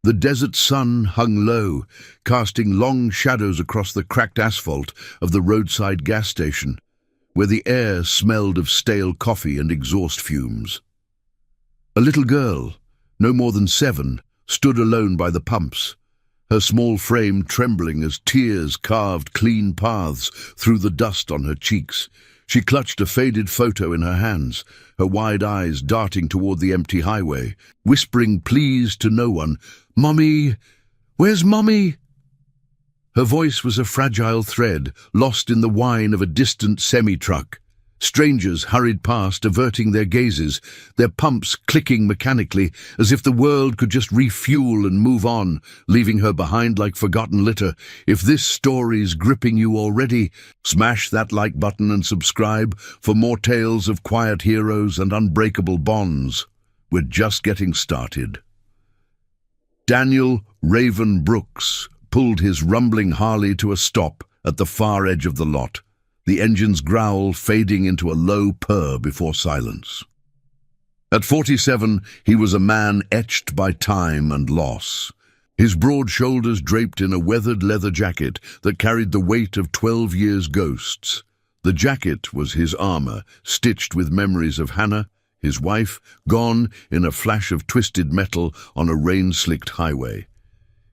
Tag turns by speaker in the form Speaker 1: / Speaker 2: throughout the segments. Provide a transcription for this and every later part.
Speaker 1: The desert sun hung low, casting long shadows across the cracked asphalt of the roadside gas station, where the air smelled of stale coffee and exhaust fumes. A little girl, no more than 7, stood alone by the pumps, her small frame trembling as tears carved clean paths through the dust on her cheeks. She clutched a faded photo in her hands, her wide eyes darting toward the empty highway, whispering pleas to no one. "Mommy! Where's Mommy?" Her voice was a fragile thread, lost in the whine of a distant semi-truck. Strangers hurried past, averting their gazes, their pumps clicking mechanically, as if the world could just refuel and move on, leaving her behind like forgotten litter. If this story's gripping you already, smash that like button and subscribe for more tales of quiet heroes and unbreakable bonds. We're just getting started. Daniel Raven Brooks pulled his rumbling Harley to a stop at the far edge of the lot, the engine's growl fading into a low purr before silence. At 47, he was a man etched by time and loss, his broad shoulders draped in a weathered leather jacket that carried the weight of 12 years' ghosts. The jacket was his armor, stitched with memories of Hannah, his wife, gone in a flash of twisted metal on a rain-slicked highway.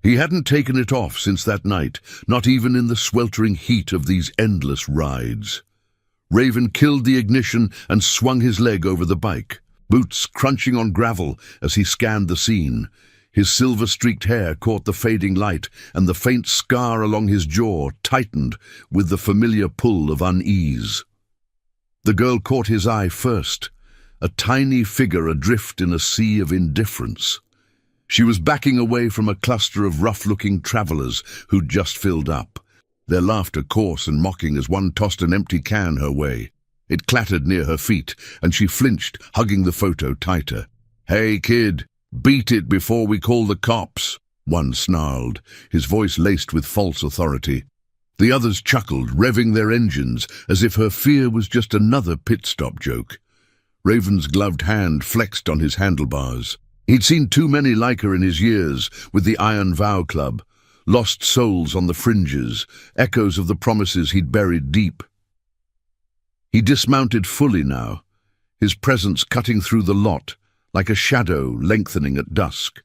Speaker 1: He hadn't taken it off since that night, not even in the sweltering heat of these endless rides. Raven killed the ignition and swung his leg over the bike, boots crunching on gravel as he scanned the scene. His silver-streaked hair caught the fading light, and the faint scar along his jaw tightened with the familiar pull of unease. The girl caught his eye first, a tiny figure adrift in a sea of indifference. She was backing away from a cluster of rough-looking travelers who'd just filled up, their laughter coarse and mocking as one tossed an empty can her way. It clattered near her feet, and she flinched, hugging the photo tighter. "Hey, kid, beat it before we call the cops," one snarled, his voice laced with false authority. The others chuckled, revving their engines, as if her fear was just another pit-stop joke. Raven's gloved hand flexed on his handlebars. He'd seen too many like her in his years with the Iron Vow Club, lost souls on the fringes, echoes of the promises he'd buried deep. He dismounted fully now, his presence cutting through the lot like a shadow lengthening at dusk.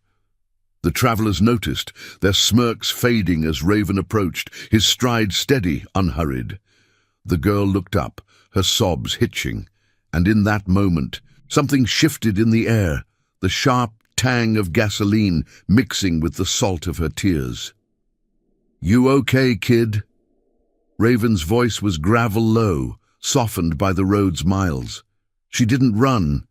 Speaker 1: The travelers noticed, their smirks fading as Raven approached, his stride steady, unhurried. The girl looked up, her sobs hitching, and in that moment, something shifted in the air, the sharp tang of gasoline mixing with the salt of her tears. "You okay, kid?" Raven's voice was gravel low, softened by the road's miles. She didn't run.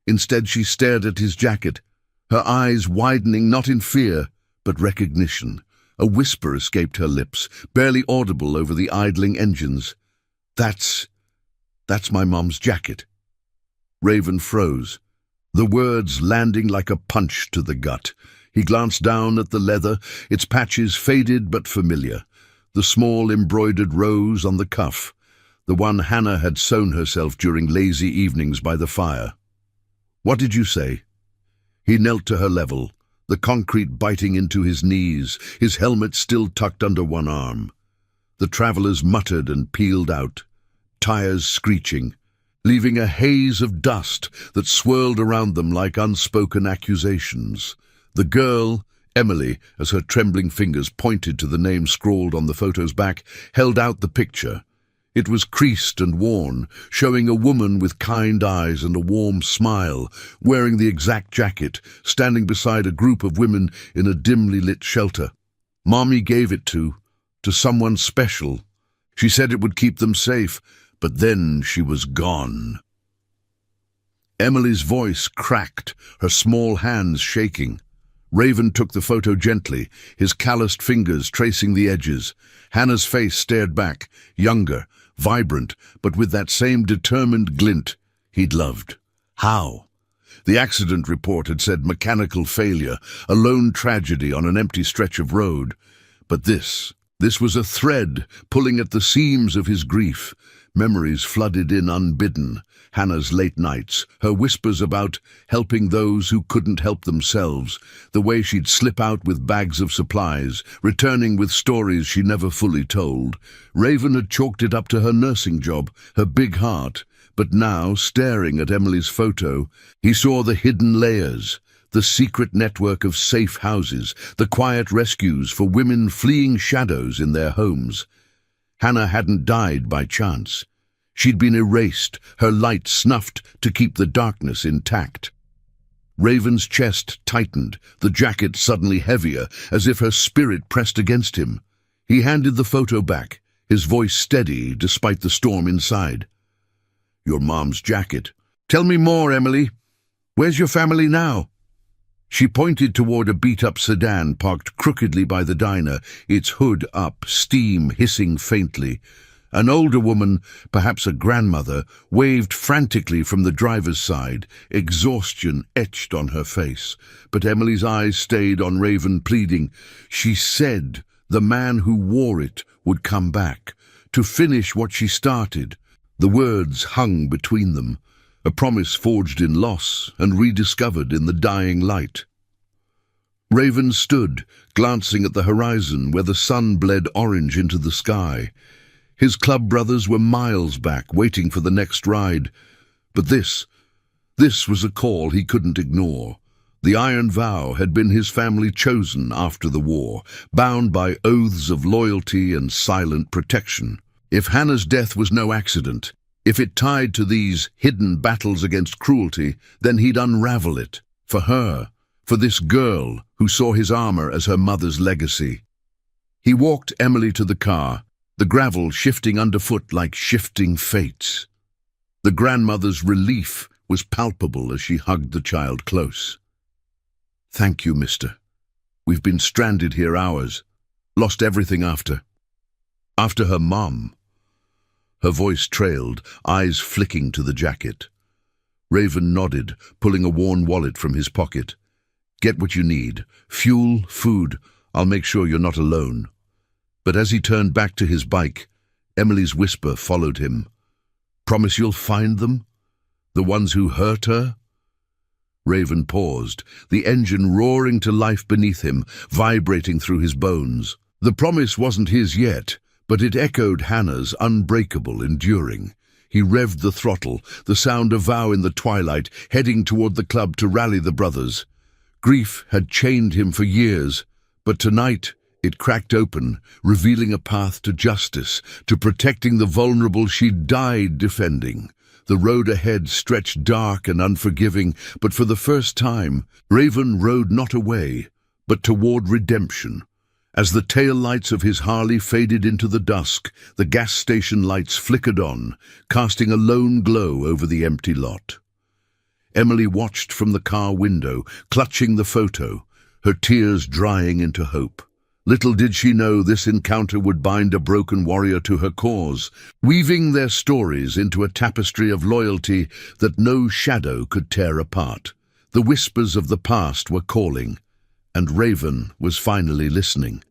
Speaker 1: Instead, she stared at his jacket, her eyes widening not in fear, but recognition. A whisper escaped her lips, barely audible over the idling engines. That's my mom's jacket." Raven froze, the words landing like a punch to the gut. He glanced down at the leather, its patches faded but familiar, the small embroidered rose on the cuff, the one Hannah had sewn herself during lazy evenings by the fire. "What did you say?" He knelt to her level, the concrete biting into his knees, his helmet still tucked under one arm. The travelers muttered and peeled out, tires screeching, leaving a haze of dust that swirled around them like unspoken accusations. The girl, Emily, as her trembling fingers pointed to the name scrawled on the photo's back, held out the picture. It was creased and worn, showing a woman with kind eyes and a warm smile, wearing the exact jacket, standing beside a group of women in a dimly lit shelter. Mommy gave it to someone special. She said it would keep them safe, but then she was gone. Emily's voice cracked, her small hands shaking. Raven took the photo gently, his calloused fingers tracing the edges. Hannah's face stared back, younger, vibrant, but with that same determined glint he'd loved. How? The accident report had said mechanical failure, a lone tragedy on an empty stretch of road. But this This was a thread pulling at the seams of his grief. Memories flooded in unbidden. Hannah's late nights, her whispers about helping those who couldn't help themselves, the way she'd slip out with bags of supplies, returning with stories she never fully told. Raven had chalked it up to her nursing job, her big heart. But now, staring at Emily's photo, he saw the hidden layers, the secret network of safe houses, the quiet rescues for women fleeing shadows in their homes. Hannah hadn't died by chance. She'd been erased, her light snuffed to keep the darkness intact. Raven's chest tightened, the jacket suddenly heavier, as if her spirit pressed against him. He handed the photo back, his voice steady despite the storm inside. "Your mom's jacket. Tell me more, Emily. Where's your family now?" She pointed toward a beat-up sedan parked crookedly by the diner, its hood up, steam hissing faintly. An older woman, perhaps a grandmother, waved frantically from the driver's side, exhaustion etched on her face. But Emily's eyes stayed on Raven, pleading. She said the man who wore it would come back, to finish what she started. The words hung between them, a promise forged in loss and rediscovered in the dying light. Raven stood, glancing at the horizon where the sun bled orange into the sky. His club brothers were miles back, waiting for the next ride. But this was a call he couldn't ignore. The iron vow had been his family chosen after the war, bound by oaths of loyalty and silent protection. If Hannah's death was no accident, if it tied to these hidden battles against cruelty, then he'd unravel it. For her, for this girl who saw his armor as her mother's legacy. He walked Emily to the car, the gravel shifting underfoot like shifting fates. The grandmother's relief was palpable as she hugged the child close. "Thank you, mister. We've been stranded here hours. Lost everything after her mom." Her voice trailed, eyes flicking to the jacket. Raven nodded, pulling a worn wallet from his pocket. "Get what you need. Fuel, food. I'll make sure you're not alone." But as he turned back to his bike, Emily's whisper followed him. "Promise you'll find them? The ones who hurt her?" Raven paused, the engine roaring to life beneath him, vibrating through his bones. The promise wasn't his yet, but it echoed Hannah's, unbreakable, enduring. He revved the throttle, the sound of vow in the twilight, heading toward the club to rally the brothers. Grief had chained him for years, but tonight it cracked open, revealing a path to justice, to protecting the vulnerable she'd died defending. The road ahead stretched dark and unforgiving, but for the first time, Raven rode not away, but toward redemption. As the tail lights of his Harley faded into the dusk, the gas station lights flickered on, casting a lone glow over the empty lot. Emily watched from the car window, clutching the photo, her tears drying into hope. Little did she know this encounter would bind a broken warrior to her cause, weaving their stories into a tapestry of loyalty that no shadow could tear apart. The whispers of the past were calling, and Raven was finally listening.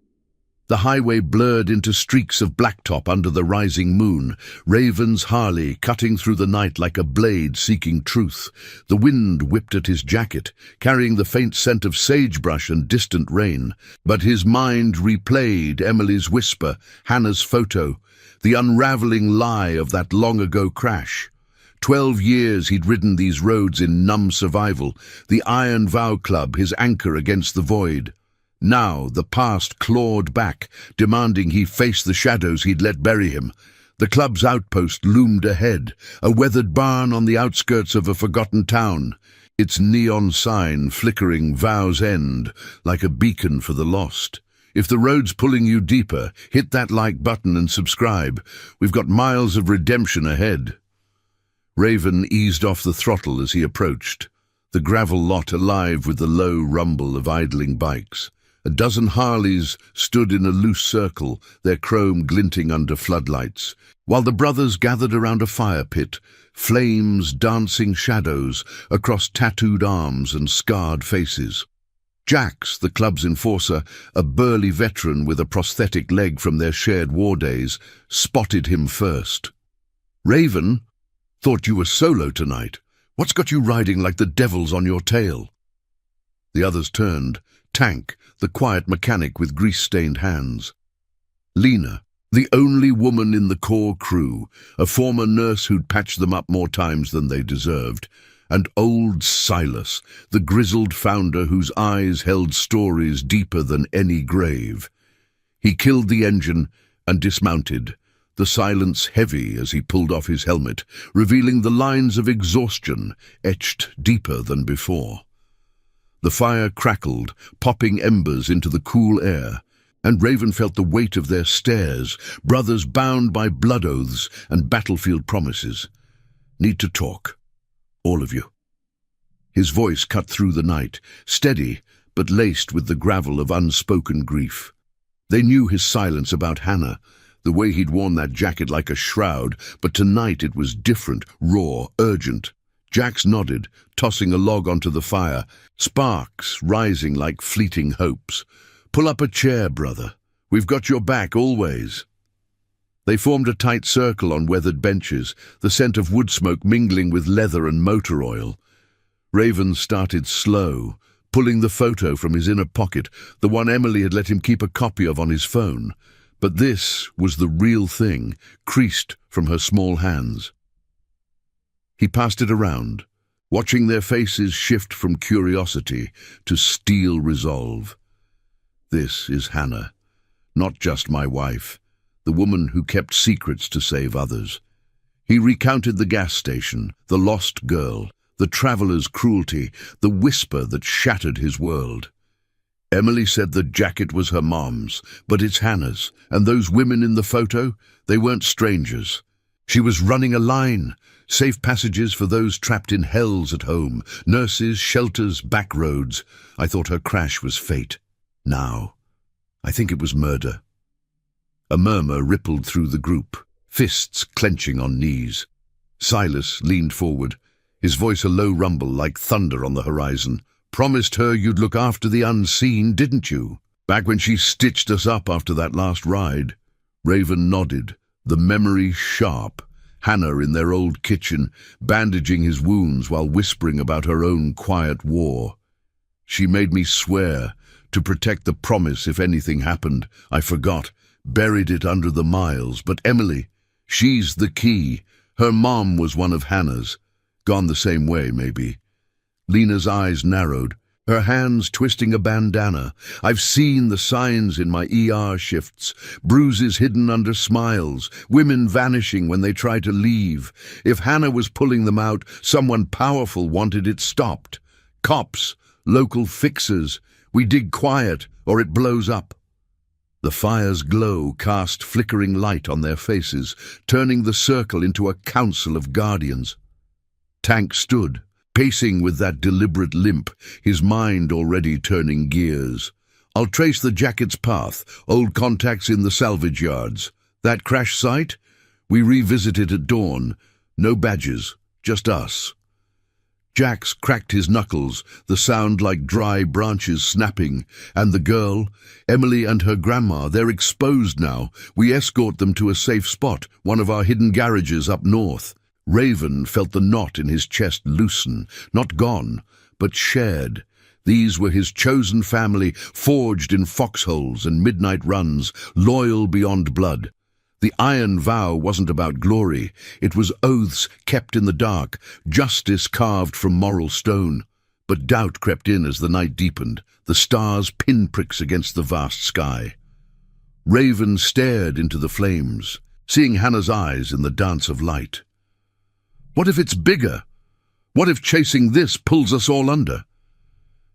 Speaker 1: The highway blurred into streaks of blacktop under the rising moon, Raven's Harley cutting through the night like a blade seeking truth. The wind whipped at his jacket, carrying the faint scent of sagebrush and distant rain. But his mind replayed Emily's whisper, Hannah's photo, the unraveling lie of that long-ago crash. 12 years he'd ridden these roads in numb survival, the Iron Vow Club his anchor against the void. Now the past clawed back, demanding he face the shadows he'd let bury him. The club's outpost loomed ahead, a weathered barn on the outskirts of a forgotten town, its neon sign flickering Vow's End like a beacon for the lost. If the road's pulling you deeper, hit that like button and subscribe. We've got miles of redemption ahead. Raven eased off the throttle as he approached, the gravel lot alive with the low rumble of idling bikes. A dozen Harleys stood in a loose circle, their chrome glinting under floodlights, while the brothers gathered around a fire pit, flames dancing shadows across tattooed arms and scarred faces. Jax, the club's enforcer, a burly veteran with a prosthetic leg from their shared war days, spotted him first. "Raven, thought you were solo tonight. What's got you riding like the devil's on your tail?" The others turned. Tank, the quiet mechanic with grease-stained hands. Lena, the only woman in the core crew, a former nurse who'd patched them up more times than they deserved, and old Silas, the grizzled founder whose eyes held stories deeper than any grave. He killed the engine and dismounted, the silence heavy as he pulled off his helmet, revealing the lines of exhaustion etched deeper than before. The fire crackled, popping embers into the cool air, and Raven felt the weight of their stares, brothers bound by blood oaths and battlefield promises. "Need to talk. All of you." His voice cut through the night, steady but laced with the gravel of unspoken grief. They knew his silence about Hannah, the way he'd worn that jacket like a shroud, but tonight it was different, raw, urgent. Jax nodded, tossing a log onto the fire, sparks rising like fleeting hopes. "Pull up a chair, brother. We've got your back always." They formed a tight circle on weathered benches, the scent of wood smoke mingling with leather and motor oil. Raven started slow, pulling the photo from his inner pocket, the one Emily had let him keep a copy of on his phone. But this was the real thing, creased from her small hands. He passed it around, watching their faces shift from curiosity to steel resolve. "This is Hannah, not just my wife, the woman who kept secrets to save others." He recounted the gas station, the lost girl, the traveler's cruelty, the whisper that shattered his world. Emily said the jacket was her mom's, but it's Hannah's, and those women in the photo, they weren't strangers. She was running a line, safe passages for those trapped in hells at home, nurses, shelters, back roads. I thought her crash was fate. Now, I think it was murder. A murmur rippled through the group, fists clenching on knees. Silas leaned forward, his voice a low rumble like thunder on the horizon. "Promised her you'd look after the unseen, didn't you? Back when she stitched us up after that last ride." Raven nodded, the memory sharp. Hannah in their old kitchen, bandaging his wounds while whispering about her own quiet war. "She made me swear to protect the promise if anything happened. I forgot, buried it under the miles. But Emily, she's the key. Her mom was one of Hannah's. Gone the same way, maybe." Lena's eyes narrowed, her hands twisting a bandana. "I've seen the signs in my ER shifts, bruises hidden under smiles, women vanishing when they try to leave. If Hannah was pulling them out, someone powerful wanted it stopped. Cops, local fixers. We dig quiet, or it blows up." The fire's glow cast flickering light on their faces, turning the circle into a council of guardians. Tank stood, pacing with that deliberate limp, his mind already turning gears. "I'll trace the jacket's path, old contacts in the salvage yards. That crash site? We revisit it at dawn. No badges, just us." Jax cracked his knuckles, the sound like dry branches snapping. "And the girl? Emily and her grandma, they're exposed now. We escort them to a safe spot, one of our hidden garages up north." Raven felt the knot in his chest loosen, not gone, but shared. These were his chosen family, forged in foxholes and midnight runs, loyal beyond blood. The iron vow wasn't about glory. It was oaths kept in the dark, justice carved from moral stone. But doubt crept in as the night deepened, the stars pinpricks against the vast sky. Raven stared into the flames, seeing Hannah's eyes in the dance of light. "What if it's bigger? What if chasing this pulls us all under?"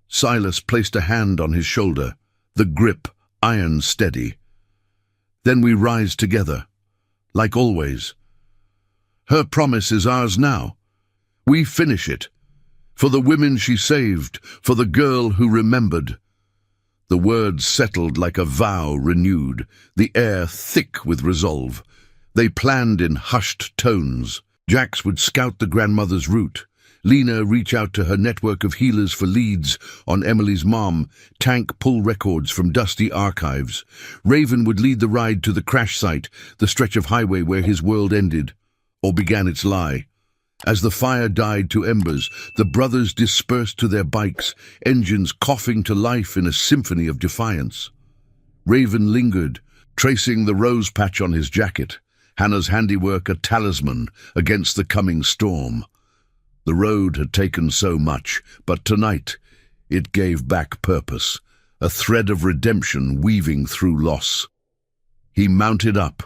Speaker 1: Silas placed a hand on his shoulder, the grip iron steady. "Then we rise together, like always. Her promise is ours now. We finish it. For the women she saved, for the girl who remembered." The words settled like a vow renewed, the air thick with resolve. They planned in hushed tones. Jax would scout the grandmother's route, Lena reach out to her network of healers for leads on Emily's mom. Tank pull records from dusty archives. Raven would lead the ride to the crash site, the stretch of highway where his world ended, or began its lie. As the fire died to embers, the brothers dispersed to their bikes, engines coughing to life in a symphony of defiance. Raven lingered, tracing the rose patch on his jacket, Hannah's handiwork a talisman against the coming storm. The road had taken so much, but tonight it gave back purpose, a thread of redemption weaving through loss. He mounted up,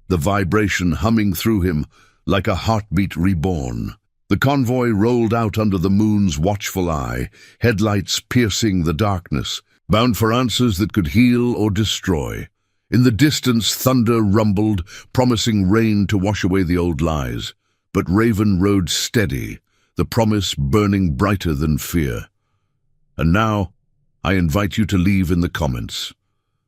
Speaker 1: the vibration humming through him like a heartbeat reborn. The convoy rolled out under the moon's watchful eye, headlights piercing the darkness, bound for answers that could heal or destroy. In the distance, thunder rumbled, promising rain to wash away the old lies. But Raven rode steady, the promise burning brighter than fear. And now, I invite you to leave in the comments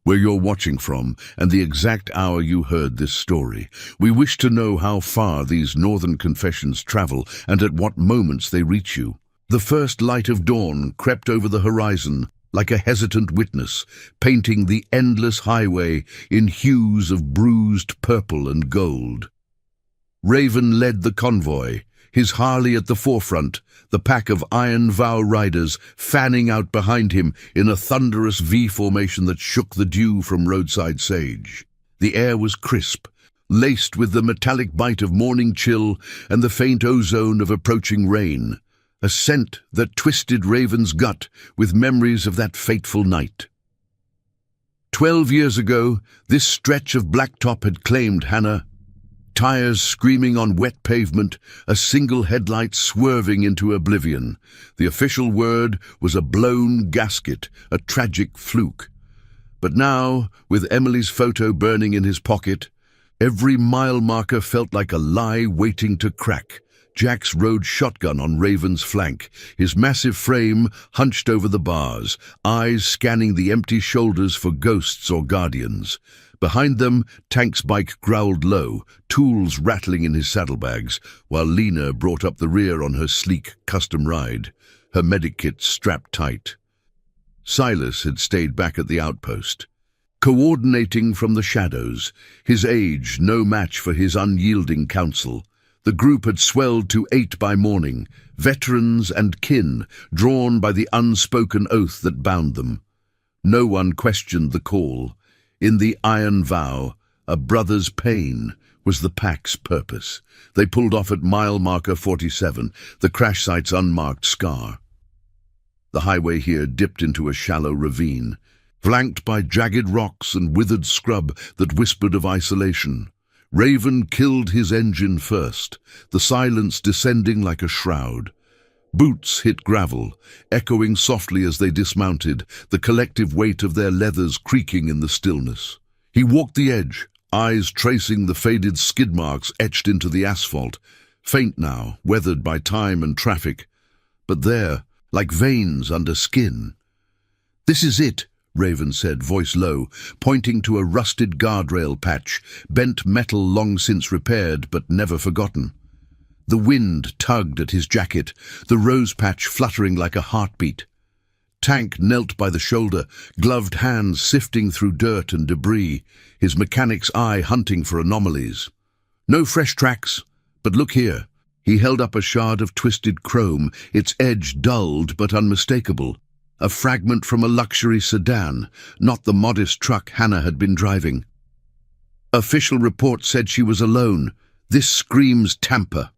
Speaker 1: where you're watching from and the exact hour you heard this story. We wish to know how far these northern confessions travel and at what moments they reach you. The first light of dawn crept over the horizon like a hesitant witness, painting the endless highway in hues of bruised purple and gold. Raven led the convoy, his Harley at the forefront, the pack of Iron Vow riders fanning out behind him in a thunderous V formation that shook the dew from roadside sage. The air was crisp, laced with the metallic bite of morning chill and the faint ozone of approaching rain, a scent that twisted Raven's gut with memories of that fateful night. 12 years ago, this stretch of blacktop had claimed Hannah. Tires screaming on wet pavement, a single headlight swerving into oblivion. The official word was a blown gasket, a tragic fluke. But now, with Emily's photo burning in his pocket, every mile marker felt like a lie waiting to crack. Jax rode shotgun on Raven's flank, his massive frame hunched over the bars, eyes scanning the empty shoulders for ghosts or guardians. Behind them, Tank's bike growled low, tools rattling in his saddlebags, while Lena brought up the rear on her sleek custom ride, her medic kit strapped tight. Silas had stayed back at the outpost, coordinating from the shadows, his age no match for his unyielding counsel. The group had swelled to 8 by morning, veterans and kin, drawn by the unspoken oath that bound them. No one questioned the call. In the Iron Vow, a brother's pain was the pack's purpose. They pulled off at mile marker 47, the crash site's unmarked scar. The highway here dipped into a shallow ravine, flanked by jagged rocks and withered scrub that whispered of isolation. Raven killed his engine first, the silence descending like a shroud. Boots hit gravel, echoing softly as they dismounted, the collective weight of their leathers creaking in the stillness. He walked the edge, eyes tracing the faded skid marks etched into the asphalt, faint now, weathered by time and traffic, but there, like veins under skin. "This is it," Raven said, voice low, pointing to a rusted guardrail patch, bent metal long since repaired but never forgotten. The wind tugged at his jacket, the rose patch fluttering like a heartbeat. Tank knelt by the shoulder, gloved hands sifting through dirt and debris, his mechanic's eye hunting for anomalies. "No fresh tracks, but look here." He held up a shard of twisted chrome, its edge dulled but unmistakable. A fragment from a luxury sedan, not the modest truck Hannah had been driving. Official report said she was alone. This screams tamper.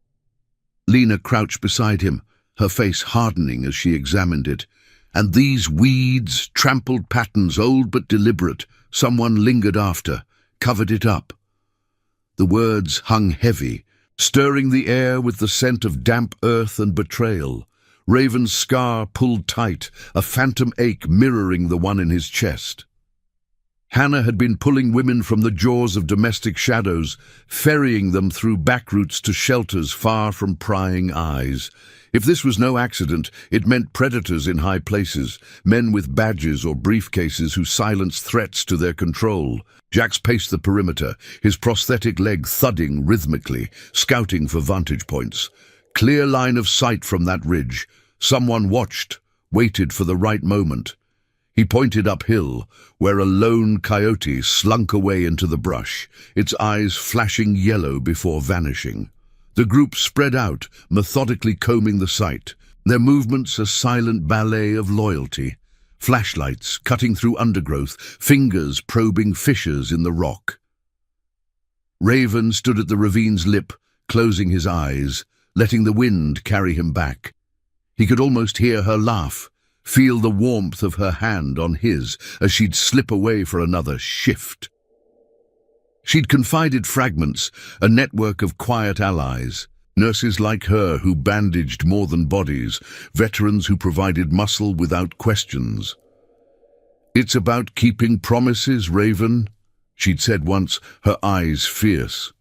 Speaker 1: Lena crouched beside him, her face hardening as she examined it. And these weeds, trampled patterns, old but deliberate, someone lingered after, covered it up. The words hung heavy, stirring the air with the scent of damp earth and betrayal. Raven's scar pulled tight, a phantom ache mirroring the one in his chest. Hannah had been pulling women from the jaws of domestic shadows, ferrying them through back routes to shelters far from prying eyes. If this was no accident, it meant predators in high places, men with badges or briefcases who silenced threats to their control. Jax paced the perimeter, his prosthetic leg thudding rhythmically, scouting for vantage points. Clear line of sight from that ridge. Someone watched, waited for the right moment. He pointed uphill, where a lone coyote slunk away into the brush, its eyes flashing yellow before vanishing. The group spread out, methodically combing the sight, their movements a silent ballet of loyalty. Flashlights cutting through undergrowth, fingers probing fissures in the rock. Raven stood at the ravine's lip, closing his eyes, letting the wind carry him back. He could almost hear her laugh, feel the warmth of her hand on his as she'd slip away for another shift. She'd confided fragments, a network of quiet allies, nurses like her who bandaged more than bodies, veterans who provided muscle without questions. "It's about keeping promises, Raven," she'd said once, her eyes fierce.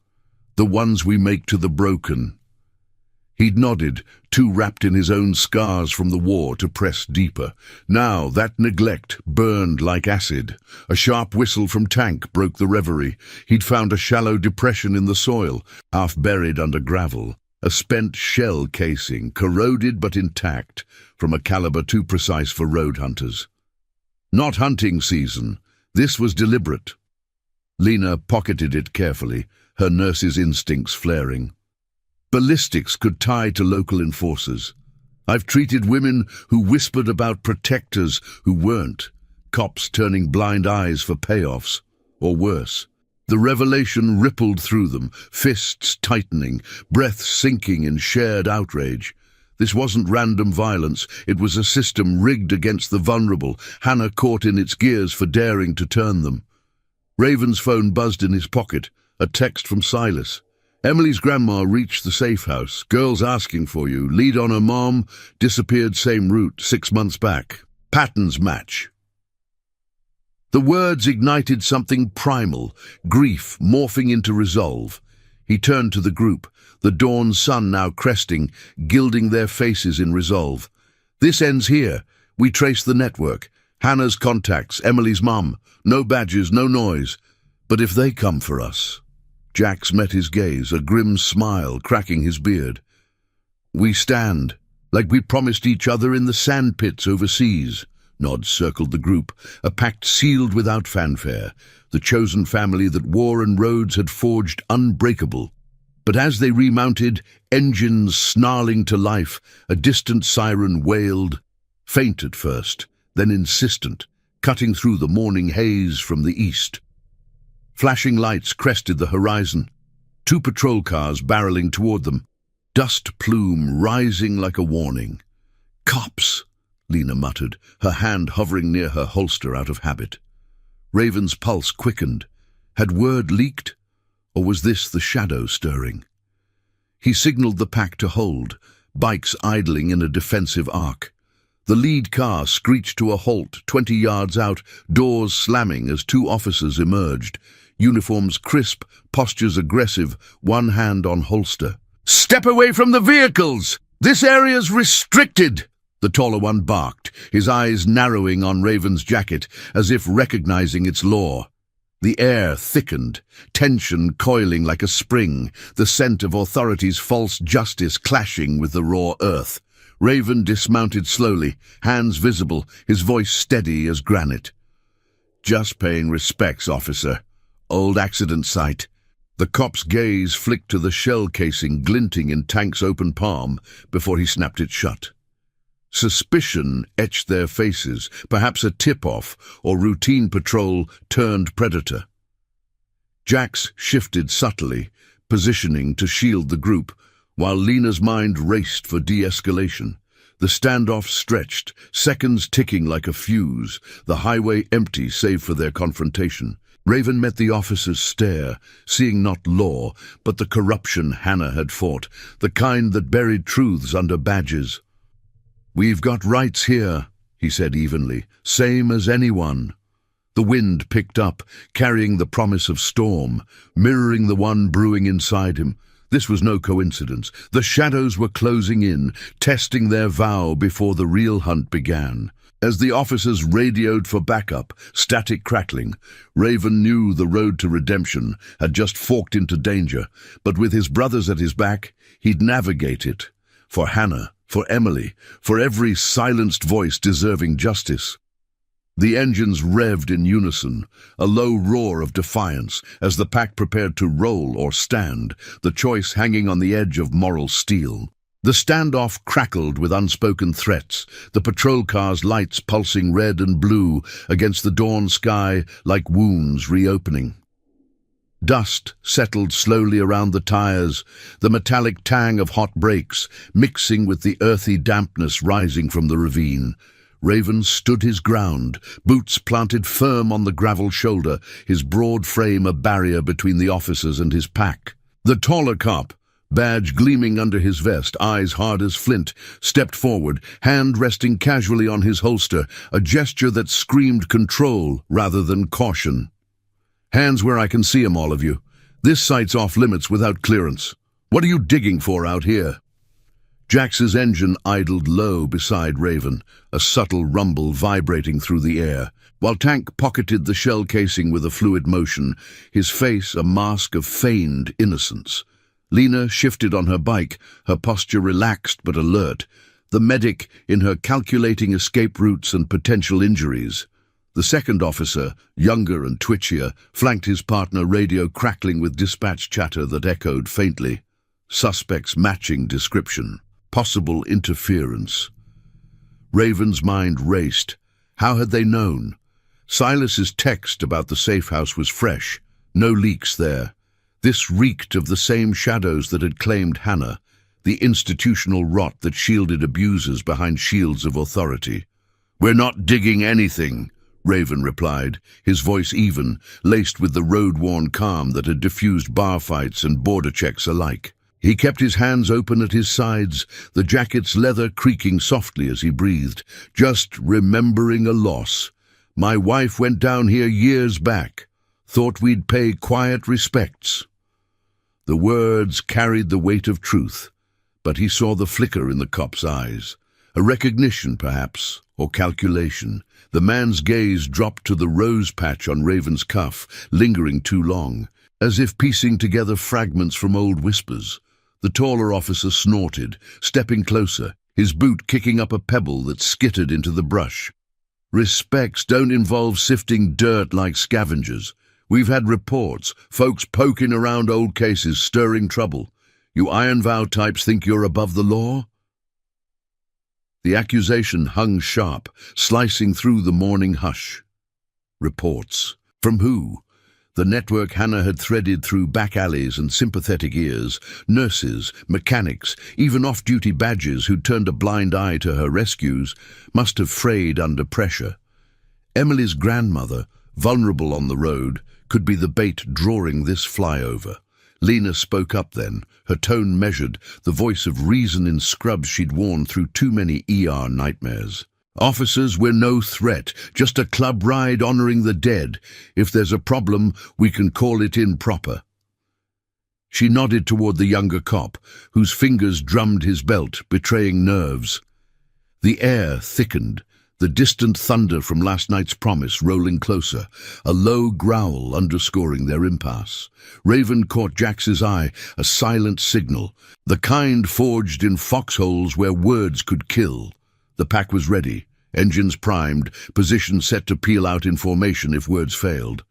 Speaker 1: "The ones we make to the broken." He'd nodded, too wrapped in his own scars from the war to press deeper. Now that neglect burned like acid. A sharp whistle from Tank broke the reverie. He'd found a shallow depression in the soil, half buried under gravel. A spent shell casing, corroded but intact, from a caliber too precise for road hunters. Not hunting season. This was deliberate. Lena pocketed it carefully, her nurse's instincts flaring. Ballistics could tie to local enforcers. I've treated women who whispered about protectors who weren't, cops turning blind eyes for payoffs, or worse. The revelation rippled through them, fists tightening, breath sinking in shared outrage. This wasn't random violence, it was a system rigged against the vulnerable, Hannah caught in its gears for daring to turn them. Raven's phone buzzed in his pocket, a text from Silas. "Emily's grandma reached the safe house. Girls asking for you. Lead on her mom. Disappeared same route 6 months back. Patterns match." The words ignited something primal, grief morphing into resolve. He turned to the group, the dawn sun now cresting, gilding their faces in resolve. "This ends here. We trace the network. Hannah's contacts, Emily's mum. No badges, no noise. But if they come for us..." Jax met his gaze, a grim smile cracking his beard. "We stand, like we promised each other in the sandpits overseas." Nods circled the group, a pact sealed without fanfare, the chosen family that war and roads had forged unbreakable. But as they remounted, engines snarling to life, a distant siren wailed, faint at first, then insistent, cutting through the morning haze from the east. Flashing lights crested the horizon, 2 patrol cars barreling toward them, dust plume rising like a warning. "Cops!" Lena muttered, her hand hovering near her holster out of habit. Raven's pulse quickened. Had word leaked, or was this the shadow stirring? He signaled the pack to hold, bikes idling in a defensive arc. The lead car screeched to a halt 20 yards out, doors slamming as 2 officers emerged. Uniforms crisp, postures aggressive, one hand on holster. "Step away from the vehicles! This area's restricted!" The taller one barked, his eyes narrowing on Raven's jacket, as if recognizing its law. The air thickened, tension coiling like a spring, the scent of authority's false justice clashing with the raw earth. Raven dismounted slowly, hands visible, his voice steady as granite. "Just paying respects, officer. Old accident site." The cop's gaze flicked to the shell casing glinting in Tank's open palm before he snapped it shut. Suspicion etched their faces, perhaps a tip-off or routine patrol turned predator. Jax shifted subtly, positioning to shield the group, while Lena's mind raced for de-escalation. The standoff stretched, seconds ticking like a fuse, the highway empty save for their confrontation. Raven met the officer's stare, seeing not law, but the corruption Hannah had fought, the kind that buried truths under badges. "We've got rights here," he said evenly, "same as anyone." The wind picked up, carrying the promise of storm, mirroring the one brewing inside him. This was no coincidence. The shadows were closing in, testing their vow before the real hunt began. As the officers radioed for backup, static crackling, Raven knew the road to redemption had just forked into danger, but with his brothers at his back, he'd navigate it. for Hannah, for Emily, for every silenced voice deserving justice. The engines revved in unison, a low roar of defiance as the pack prepared to roll or stand, the choice hanging on the edge of moral steel. The standoff crackled with unspoken threats, the patrol cars' lights pulsing red and blue against the dawn sky like wounds reopening. Dust settled slowly around the tires, the metallic tang of hot brakes mixing with the earthy dampness rising from the ravine. Raven stood his ground, boots planted firm on the gravel shoulder, his broad frame a barrier between the officers and his pack. The taller cop, badge gleaming under his vest, eyes hard as flint, stepped forward, hand resting casually on his holster, a gesture that screamed control rather than caution. "Hands where I can see 'em, all of you. This site's off limits without clearance. What are you digging for out here?" Jax's engine idled low beside Raven, a subtle rumble vibrating through the air, while Tank pocketed the shell casing with a fluid motion, his face a mask of feigned innocence. Lena shifted on her bike, her posture relaxed but alert, the medic in her calculating escape routes and potential injuries. The second officer, younger and twitchier, flanked his partner, radio crackling with dispatch chatter that echoed faintly. Suspects matching description. Possible interference. Raven's mind raced. How had they known? Silas's text about the safe house was fresh. No leaks there. This reeked of the same shadows that had claimed Hannah, the institutional rot that shielded abusers behind shields of authority. "We're not digging anything," Raven replied, his voice even, laced with the road-worn calm that had diffused bar fights and border checks alike. He kept his hands open at his sides, the jacket's leather creaking softly as he breathed. "Just remembering a loss. My wife went down here years back. Thought we'd pay quiet respects." The words carried the weight of truth, but he saw the flicker in the cop's eyes. A recognition, perhaps, or calculation. The man's gaze dropped to the rose patch on Raven's cuff, lingering too long, as if piecing together fragments from old whispers. The taller officer snorted, stepping closer, his boot kicking up a pebble that skittered into the brush. "Respects don't involve sifting dirt like scavengers. We've had reports, folks poking around old cases, stirring trouble. You Iron Vow types think you're above the law?" The accusation hung sharp, slicing through the morning hush. Reports. From who? The network Hannah had threaded through back alleys and sympathetic ears, nurses, mechanics, even off-duty badges who'd turned a blind eye to her rescues, must have frayed under pressure. Emily's grandmother, vulnerable on the road, could be the bait drawing this flyover. Lena spoke up then, her tone measured, the voice of reason in scrubs she'd worn through too many ER nightmares. "Officers, we're no threat, just a club ride honoring the dead. If there's a problem, we can call it in proper." She nodded toward the younger cop, whose fingers drummed his belt, betraying nerves. The air thickened, the distant thunder from last night's promise rolling closer, a low growl underscoring their impasse. Raven caught Jax's eye, a silent signal, the kind forged in foxholes where words could kill. The pack was ready, engines primed, position set to peel out in formation if words failed.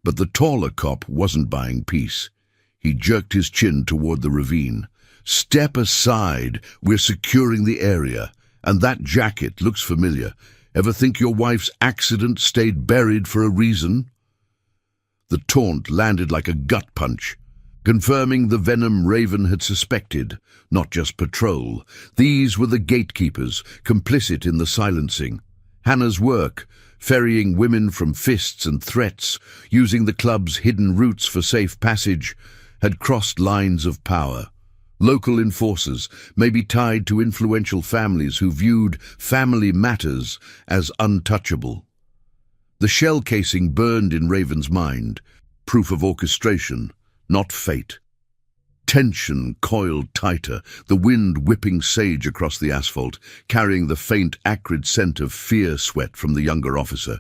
Speaker 1: But the taller cop wasn't buying peace. He jerked his chin toward the ravine. "Step aside, we're securing the area. And that jacket looks familiar. Ever think your wife's accident stayed buried for a reason?" The taunt landed like a gut punch, confirming the venom Raven had suspected, not just patrol. These were the gatekeepers, complicit in the silencing. Hannah's work, ferrying women from fists and threats, using the club's hidden routes for safe passage, had crossed lines of power. Local enforcers, maybe tied to influential families who viewed family matters as untouchable. The shell casing burned in Raven's mind, proof of orchestration, not fate. Tension coiled tighter, the wind whipping sage across the asphalt, carrying the faint, acrid scent of fear sweat from the younger officer.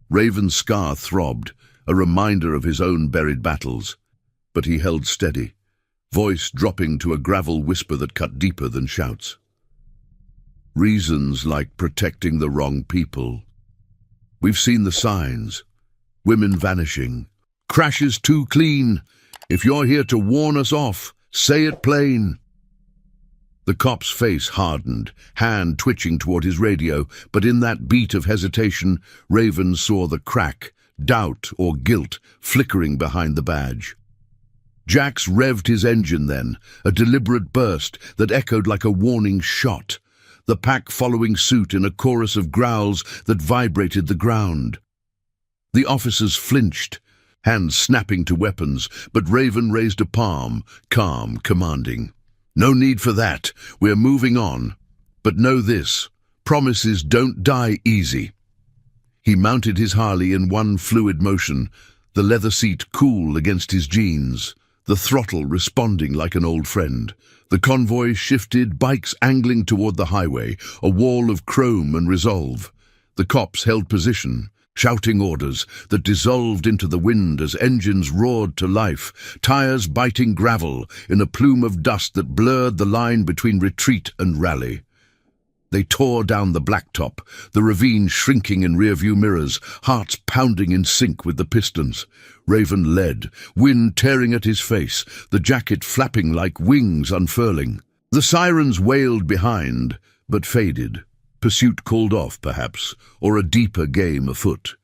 Speaker 1: Raven's scar throbbed, a reminder of his own buried battles, but he held steady. voice dropping to a gravel whisper that cut deeper than shouts. Reasons like protecting the wrong people. We've seen the signs. Women vanishing. Crashes too clean. If you're here to warn us off, say it plain. The cop's face hardened, hand twitching toward his radio, but in that beat of hesitation, Raven saw the crack, doubt or guilt, flickering behind the badge. Jax revved his engine then, a deliberate burst that echoed like a warning shot, the pack following suit in a chorus of growls that vibrated the ground. The officers flinched, hands snapping to weapons, but Raven raised a palm, calm, commanding. No need for that. We're moving on. But know this, promises don't die easy. He mounted his Harley in one fluid motion, the leather seat cool against his jeans, the throttle responding like an old friend. The convoy shifted, bikes angling toward the highway, a wall of chrome and resolve. The cops held position, shouting orders that dissolved into the wind as engines roared to life, tires biting gravel in a plume of dust that blurred the line between retreat and rally. They tore down the blacktop, the ravine shrinking in rearview mirrors, hearts pounding in sync with the pistons. Raven led, wind tearing at his face, the jacket flapping like wings unfurling. The sirens wailed behind, but faded. Pursuit called off, perhaps, or a deeper game afoot.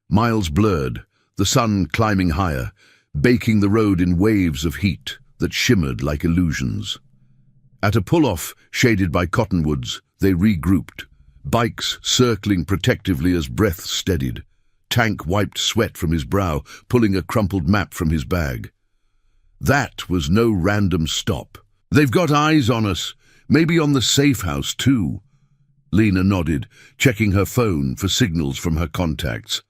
Speaker 1: Miles blurred, the sun climbing higher, baking the road in waves of heat that shimmered like illusions. At a pull-off, shaded by cottonwoods, they regrouped, bikes circling protectively as breath steadied. Tank wiped sweat from his brow, pulling a crumpled map from his bag. That was no random stop. They've got eyes on us, maybe on the safe house too. Lena nodded, checking her phone for signals from her contacts.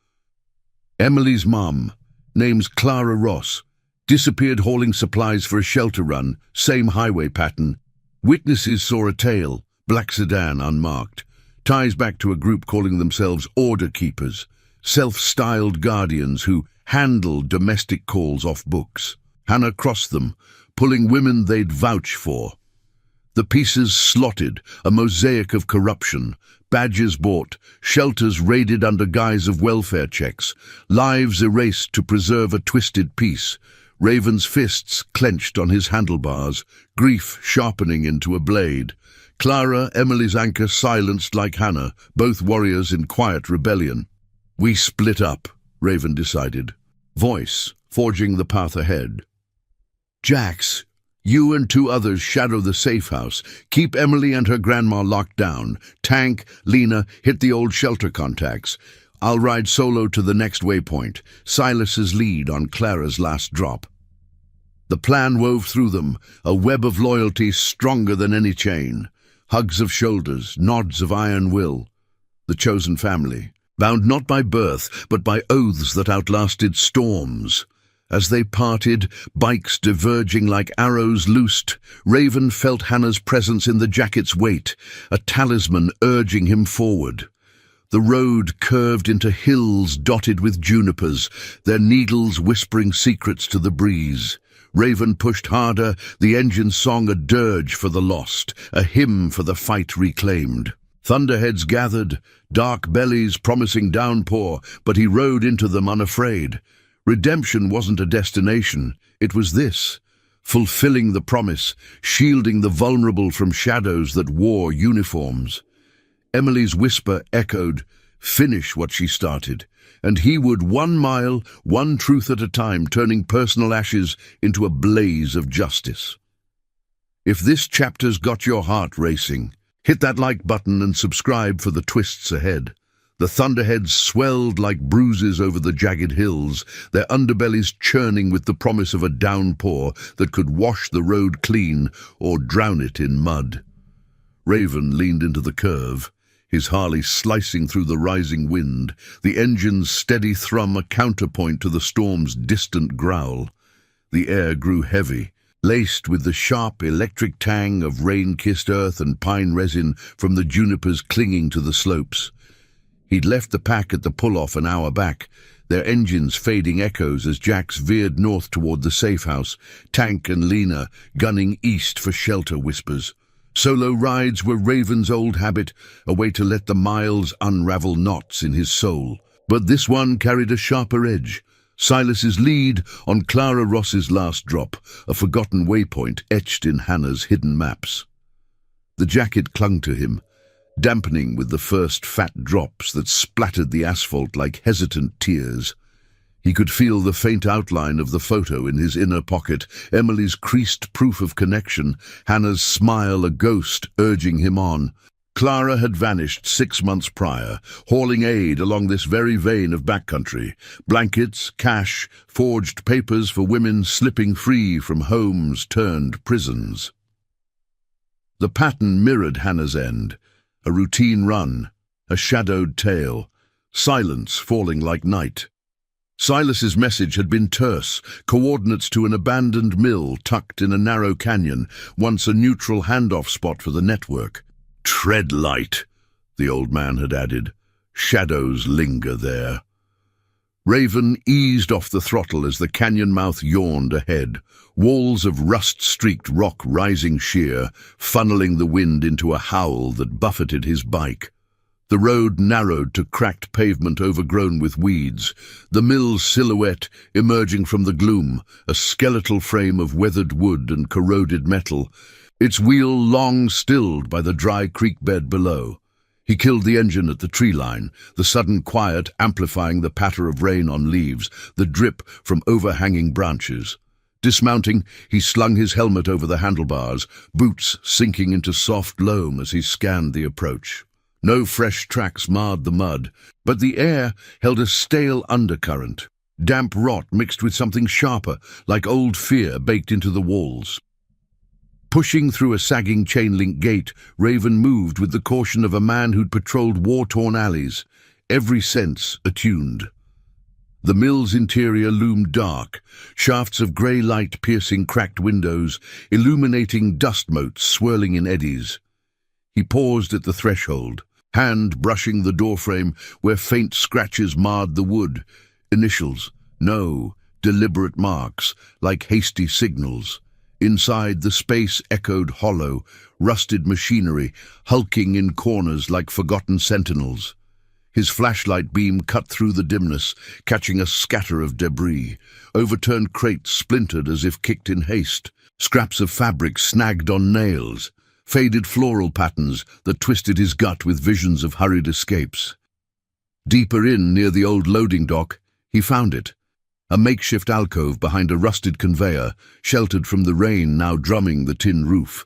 Speaker 1: Emily's mum, name's Clara Ross, disappeared hauling supplies for a shelter run, same highway pattern. Witnesses saw a tail, black sedan unmarked. Ties back to a group calling themselves Order Keepers, self-styled guardians who handled domestic calls off books. Hannah crossed them, pulling women they'd vouch for. The pieces slotted, a mosaic of corruption, badges bought, shelters raided under guise of welfare checks, lives erased to preserve a twisted peace. Raven's fists clenched on his handlebars, grief sharpening into a blade. Clara, Emily's anchor, silenced like Hannah, both warriors in quiet rebellion. We split up, Raven decided, voice forging the path ahead. Jax, you and 2 others shadow the safe house. Keep Emily and her grandma locked down. Tank, Lena, hit the old shelter contacts. I'll ride solo to the next waypoint. Silas's lead on Clara's last drop. The plan wove through them, a web of loyalty stronger than any chain. Hugs of shoulders, nods of iron will. The chosen family, bound not by birth, but by oaths that outlasted storms. As they parted, bikes diverging like arrows loosed, Raven felt Hannah's presence in the jacket's weight, a talisman urging him forward. The road curved into hills dotted with junipers, their needles whispering secrets to the breeze. Raven pushed harder, the engine's song a dirge for the lost, a hymn for the fight reclaimed. Thunderheads gathered, dark bellies promising downpour, but he rode into them unafraid. Redemption wasn't a destination, it was this, fulfilling the promise, shielding the vulnerable from shadows that wore uniforms. Emily's whisper echoed, finish what she started, and he would 1 mile, one truth at a time, turning personal ashes into a blaze of justice. If this chapter's got your heart racing, hit that like button and subscribe for the twists ahead. The thunderheads swelled like bruises over the jagged hills, their underbellies churning with the promise of a downpour that could wash the road clean or drown it in mud. Raven leaned into the curve, his Harley slicing through the rising wind, the engine's steady thrum a counterpoint to the storm's distant growl. The air grew heavy, laced with the sharp electric tang of rain-kissed earth and pine resin from the junipers clinging to the slopes. He'd left the pack at the pull-off an hour back, their engines fading echoes as Jax veered north toward the safe house, Tank and Lena gunning east for shelter whispers. Solo rides were Raven's old habit, a way to let the miles unravel knots in his soul. But this one carried a sharper edge. Silas's lead on Clara Ross's last drop, a forgotten waypoint etched in Hannah's hidden maps. The jacket clung to him, dampening with the first fat drops that splattered the asphalt like hesitant tears. He could feel the faint outline of the photo in his inner pocket, Emily's creased proof of connection, Hannah's smile a ghost urging him on. Clara had vanished 6 months prior, hauling aid along this very vein of backcountry. Blankets, cash, forged papers for women slipping free from homes turned prisons. The pattern mirrored Hannah's end. A routine run, a shadowed tale, silence falling like night. Silas's message had been terse, coordinates to an abandoned mill tucked in a narrow canyon, once a neutral handoff spot for the network. "Tread light," the old man had added. "Shadows linger there." Raven eased off the throttle as the canyon mouth yawned ahead, walls of rust-streaked rock rising sheer, funneling the wind into a howl that buffeted his bike. The road narrowed to cracked pavement overgrown with weeds, the mill's silhouette emerging from the gloom, a skeletal frame of weathered wood and corroded metal, its wheel long stilled by the dry creek bed below. He killed the engine at the tree line, the sudden quiet amplifying the patter of rain on leaves, the drip from overhanging branches. Dismounting, he slung his helmet over the handlebars, boots sinking into soft loam as he scanned the approach. No fresh tracks marred the mud, but the air held a stale undercurrent, damp rot mixed with something sharper, like old fear baked into the walls. Pushing through a sagging chain-link gate, Raven moved with the caution of a man who'd patrolled war-torn alleys, every sense attuned. The mill's interior loomed dark, shafts of grey light piercing cracked windows, illuminating dust motes swirling in eddies. He paused at the threshold, hand brushing the doorframe where faint scratches marred the wood. Initials, no, deliberate marks, like hasty signals. Inside, the space echoed hollow, rusted machinery, hulking in corners like forgotten sentinels. His flashlight beam cut through the dimness, catching a scatter of debris. Overturned crates splintered as if kicked in haste, scraps of fabric snagged on nails, faded floral patterns that twisted his gut with visions of hurried escapes. Deeper in, near the old loading dock, he found it. A makeshift alcove behind a rusted conveyor, sheltered from the rain now drumming the tin roof.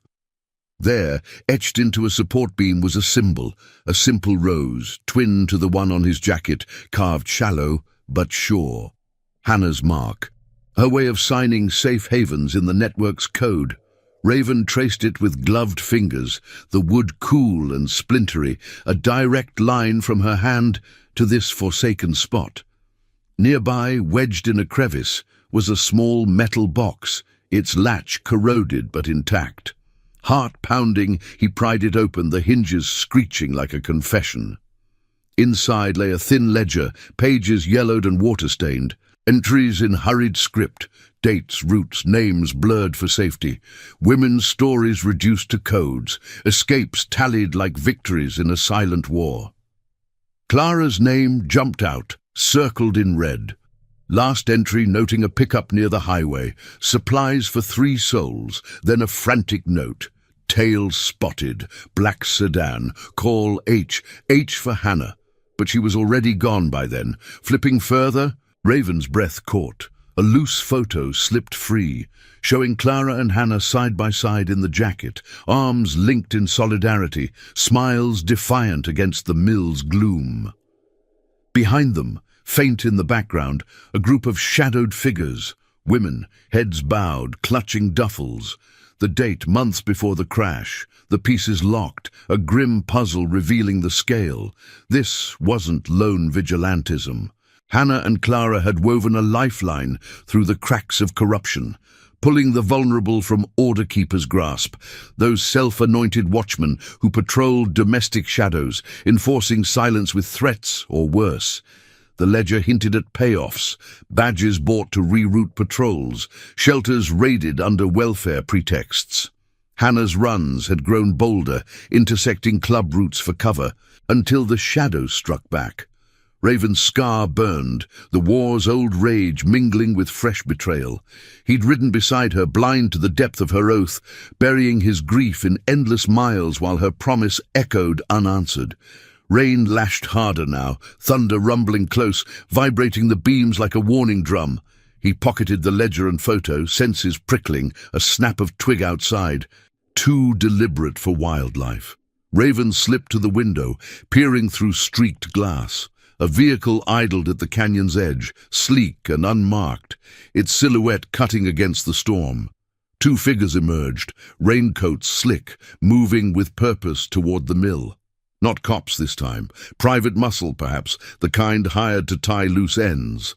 Speaker 1: There, etched into a support beam, was a symbol, a simple rose, twin to the one on his jacket, carved shallow but sure. Hannah's mark, her way of signing safe havens in the network's code. Raven traced it with gloved fingers, the wood cool and splintery, a direct line from her hand to this forsaken spot. Nearby, wedged in a crevice, was a small metal box, its latch corroded but intact. Heart-pounding, he pried it open, the hinges screeching like a confession. Inside lay a thin ledger, pages yellowed and water-stained, entries in hurried script, dates, routes, names blurred for safety, women's stories reduced to codes, escapes tallied like victories in a silent war. Clara's name jumped out, circled in red. Last entry noting a pickup near the highway, supplies for 3 souls, then a frantic note. Tail spotted, black sedan, call H for Hannah. But she was already gone by then. Flipping further, Raven's breath caught. A loose photo slipped free, showing Clara and Hannah side by side in the jacket, arms linked in solidarity, smiles defiant against the mill's gloom. Behind them, faint in the background, a group of shadowed figures, women, heads bowed, clutching duffels. The date, months before the crash, the pieces locked, a grim puzzle revealing the scale. This wasn't lone vigilantism. Hannah and Clara had woven a lifeline through the cracks of corruption, pulling the vulnerable from order keepers' grasp, those self-anointed watchmen who patrolled domestic shadows, enforcing silence with threats or worse. The ledger hinted at payoffs, badges bought to reroute patrols, shelters raided under welfare pretexts. Hannah's runs had grown bolder, intersecting club routes for cover, until the shadows struck back. Raven's scar burned, the war's old rage mingling with fresh betrayal. He'd ridden beside her, blind to the depth of her oath, burying his grief in endless miles while her promise echoed unanswered. Rain lashed harder now, thunder rumbling close, vibrating the beams like a warning drum. He pocketed the ledger and photo, senses prickling, a snap of twig outside. Too deliberate for wildlife. Raven slipped to the window, peering through streaked glass. A vehicle idled at the canyon's edge, sleek and unmarked, its silhouette cutting against the storm. Two figures emerged, raincoats slick, moving with purpose toward the mill. Not cops this time, private muscle perhaps, the kind hired to tie loose ends.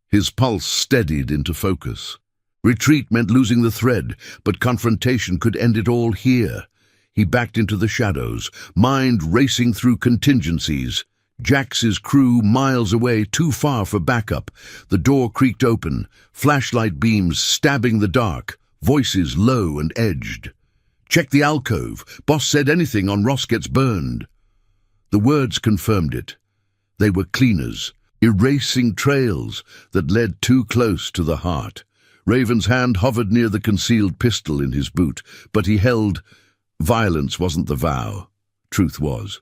Speaker 1: His pulse steadied into focus. Retreat meant losing the thread, but confrontation could end it all here. He backed into the shadows, mind racing through contingencies. Jax's crew miles away, too far for backup. The door creaked open, flashlight beams stabbing the dark, voices low and edged. "Check the alcove. Boss said anything on Ross gets burned." The words confirmed it. They were cleaners, erasing trails that led too close to the heart. Raven's hand hovered near the concealed pistol in his boot, but he held. Violence wasn't the vow. Truth was.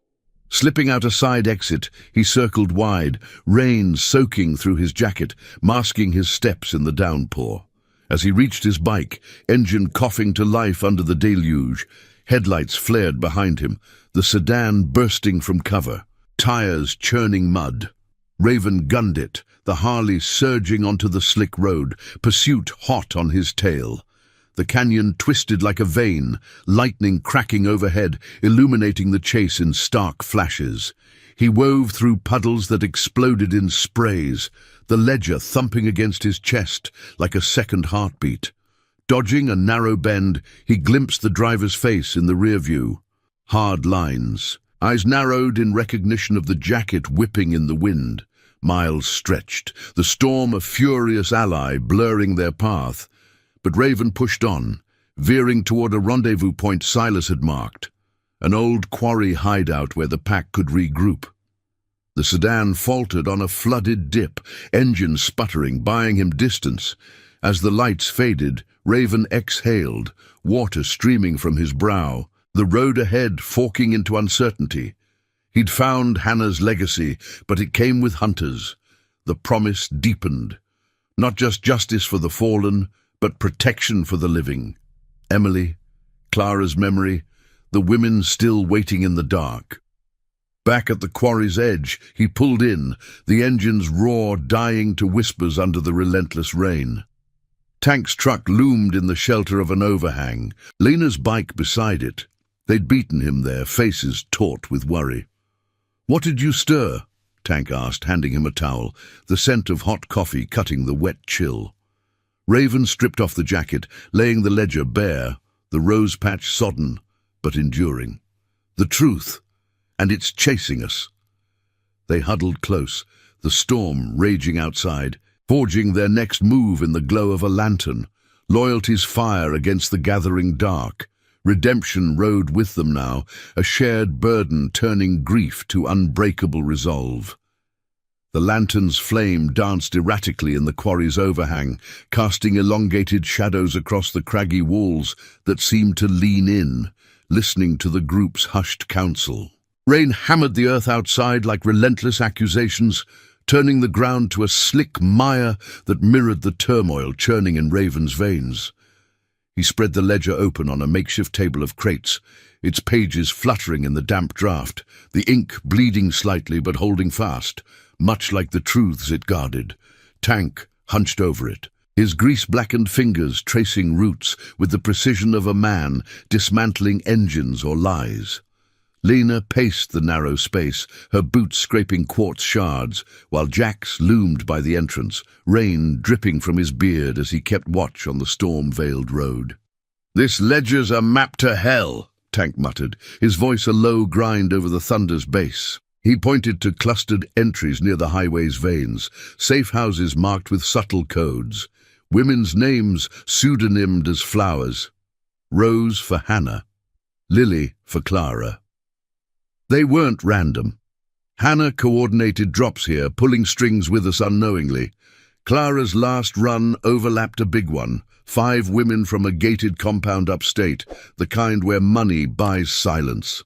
Speaker 1: Slipping out a side exit, he circled wide, rain soaking through his jacket, masking his steps in the downpour. As he reached his bike, engine coughing to life under the deluge, headlights flared behind him, the sedan bursting from cover, tires churning mud. Raven gunned it, the Harley surging onto the slick road, pursuit hot on his tail. The canyon twisted like a vein, lightning cracking overhead, illuminating the chase in stark flashes. He wove through puddles that exploded in sprays, the ledger thumping against his chest like a second heartbeat. Dodging a narrow bend, he glimpsed the driver's face in the rear view. Hard lines, eyes narrowed in recognition of the jacket whipping in the wind. Miles stretched, the storm a furious ally blurring their path. But Raven pushed on, veering toward a rendezvous point Silas had marked, an old quarry hideout where the pack could regroup. The sedan faltered on a flooded dip, engine sputtering, buying him distance. As the lights faded, Raven exhaled, water streaming from his brow, the road ahead forking into uncertainty. He'd found Hannah's legacy, but it came with hunters. The promise deepened. Not just justice for the fallen, but protection for the living. Emily, Clara's memory, the women still waiting in the dark. Back at the quarry's edge, he pulled in, the engine's roar dying to whispers under the relentless rain. Tank's truck loomed in the shelter of an overhang, Lena's bike beside it. They'd beaten him there, faces taut with worry. "What did you stir?" Tank asked, handing him a towel, the scent of hot coffee cutting the wet chill. Raven stripped off the jacket, laying the ledger bare, the rose patch sodden, but enduring. "The truth, and it's chasing us." They huddled close, the storm raging outside, forging their next move in the glow of a lantern, loyalty's fire against the gathering dark. Redemption rode with them now, a shared burden turning grief to unbreakable resolve. The lantern's flame danced erratically in the quarry's overhang, casting elongated shadows across the craggy walls that seemed to lean in, listening to the group's hushed counsel. Rain hammered the earth outside like relentless accusations, turning the ground to a slick mire that mirrored the turmoil churning in Raven's veins. He spread the ledger open on a makeshift table of crates, its pages fluttering in the damp draft, the ink bleeding slightly but holding fast, much like the truths it guarded. Tank hunched over it, his grease-blackened fingers tracing routes with the precision of a man dismantling engines or lies. Lena paced the narrow space, her boots scraping quartz shards, while Jax loomed by the entrance, rain dripping from his beard as he kept watch on the storm-veiled road. "This ledger's a map to hell," Tank muttered, his voice a low grind over the thunder's bass. He pointed to clustered entries near the highway's veins, safe houses marked with subtle codes, women's names pseudonymed as flowers. Rose for Hannah, Lily for Clara. They weren't random. Hannah coordinated drops here, pulling strings with us unknowingly. Clara's last run overlapped a big one, 5 women from a gated compound upstate, the kind where money buys silence.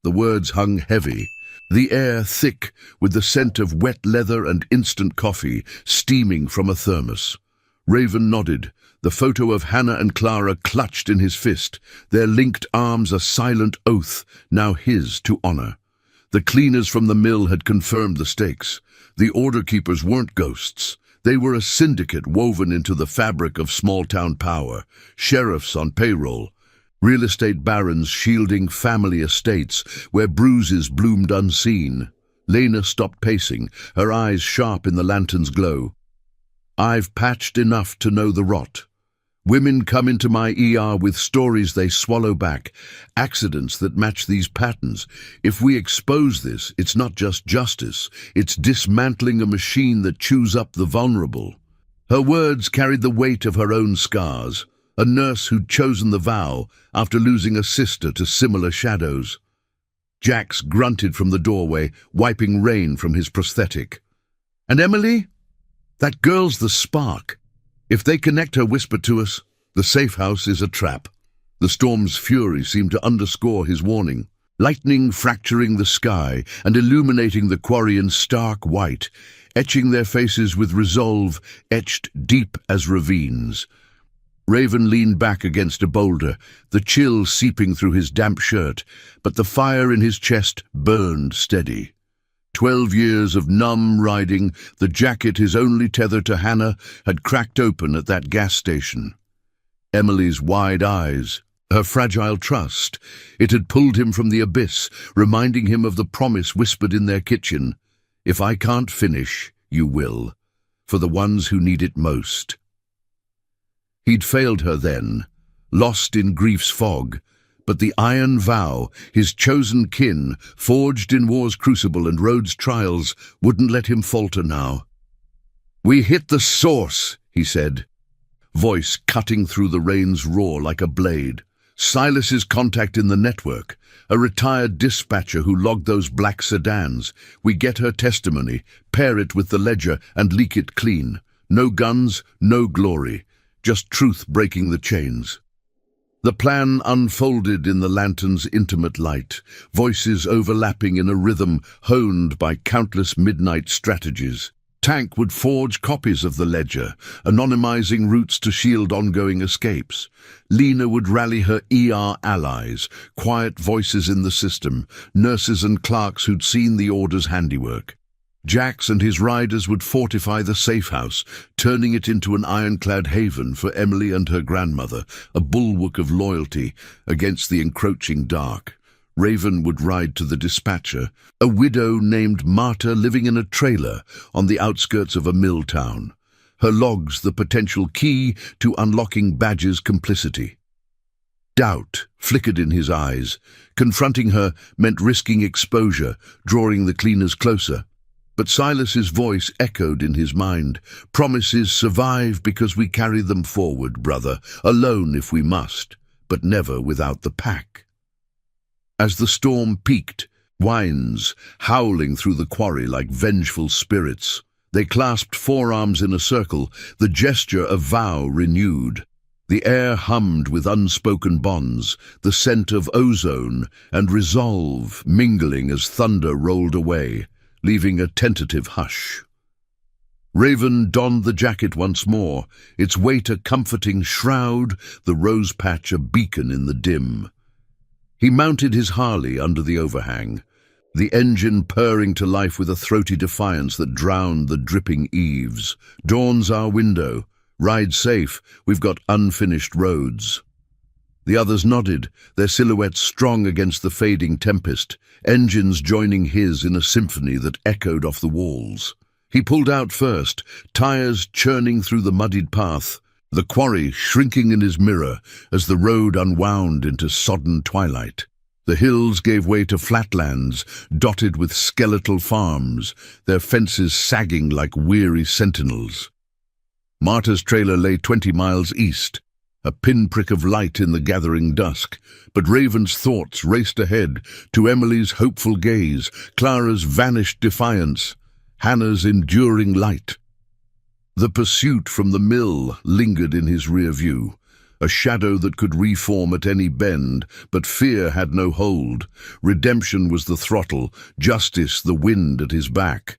Speaker 1: The words hung heavy, the air thick with the scent of wet leather and instant coffee steaming from a thermos. Raven nodded, the photo of Hannah and Clara clutched in his fist, their linked arms a silent oath, now his to honor. The cleaners from the mill had confirmed the stakes. The order keepers weren't ghosts. They were a syndicate woven into the fabric of small-town power, sheriffs on payroll, real estate barons shielding family estates where bruises bloomed unseen. Lena stopped pacing, her eyes sharp in the lantern's glow. I've patched enough to know the rot. Women come into my ER with stories they swallow back, accidents that match these patterns. If we expose this, it's not just justice, it's dismantling a machine that chews up the vulnerable. Her words carried the weight of her own scars, a nurse who'd chosen the vow after losing a sister to similar shadows. Jax grunted from the doorway, wiping rain from his prosthetic. And Emily? That girl's the spark. If they connect her whisper to us, the safe house is a trap. The storm's fury seemed to underscore his warning. Lightning fracturing the sky and illuminating the quarry in stark white, etching their faces with resolve etched deep as ravines. Raven leaned back against a boulder, the chill seeping through his damp shirt, but the fire in his chest burned steady. 12 years of numb riding, the jacket his only tether to Hannah, had cracked open at that gas station. Emily's wide eyes, her fragile trust, it had pulled him from the abyss, reminding him of the promise whispered in their kitchen. If I can't finish, you will, for the ones who need it most. He'd failed her then, lost in grief's fog, but the iron vow, his chosen kin, forged in war's crucible and road's trials, wouldn't let him falter now. We hit the source, he said, voice cutting through the rain's roar like a blade. Silas's contact in the network, a retired dispatcher who logged those black sedans. We get her testimony, pair it with the ledger, and leak it clean. No guns, no glory, just truth breaking the chains. The plan unfolded in the lantern's intimate light, voices overlapping in a rhythm honed by countless midnight strategies. Tank would forge copies of the ledger, anonymizing routes to shield ongoing escapes. Lena would rally her ER allies, quiet voices in the system, nurses and clerks who'd seen the order's handiwork. Jax and his riders would fortify the safe house, turning it into an ironclad haven for Emily and her grandmother, a bulwark of loyalty against the encroaching dark. Raven would ride to the dispatcher, a widow named Marta living in a trailer on the outskirts of a mill town. Her logs the potential key to unlocking Badger's complicity. Doubt flickered in his eyes. Confronting her meant risking exposure, drawing the cleaners closer. But Silas's voice echoed in his mind. Promises survive because we carry them forward, brother, alone if we must, but never without the pack. As the storm peaked, winds howling through the quarry like vengeful spirits, they clasped forearms in a circle, the gesture of vow renewed. The air hummed with unspoken bonds, the scent of ozone and resolve mingling as thunder rolled away, leaving a tentative hush. Raven donned the jacket once more, its weight a comforting shroud, the rose patch a beacon in the dim. He mounted his Harley under the overhang, the engine purring to life with a throaty defiance that drowned the dripping eaves. Dawn's our window. Ride safe, we've got unfinished roads. The others nodded, their silhouettes strong against the fading tempest, engines joining his in a symphony that echoed off the walls. He pulled out first, tires churning through the muddied path, the quarry shrinking in his mirror as the road unwound into sodden twilight. The hills gave way to flatlands, dotted with skeletal farms, their fences sagging like weary sentinels. Marta's trailer lay 20 miles east, a pinprick of light in the gathering dusk, but Raven's thoughts raced ahead to Emily's hopeful gaze, Clara's vanished defiance, Hannah's enduring light. The pursuit from the mill lingered in his rear view, a shadow that could reform at any bend, but fear had no hold. Redemption was the throttle, justice the wind at his back.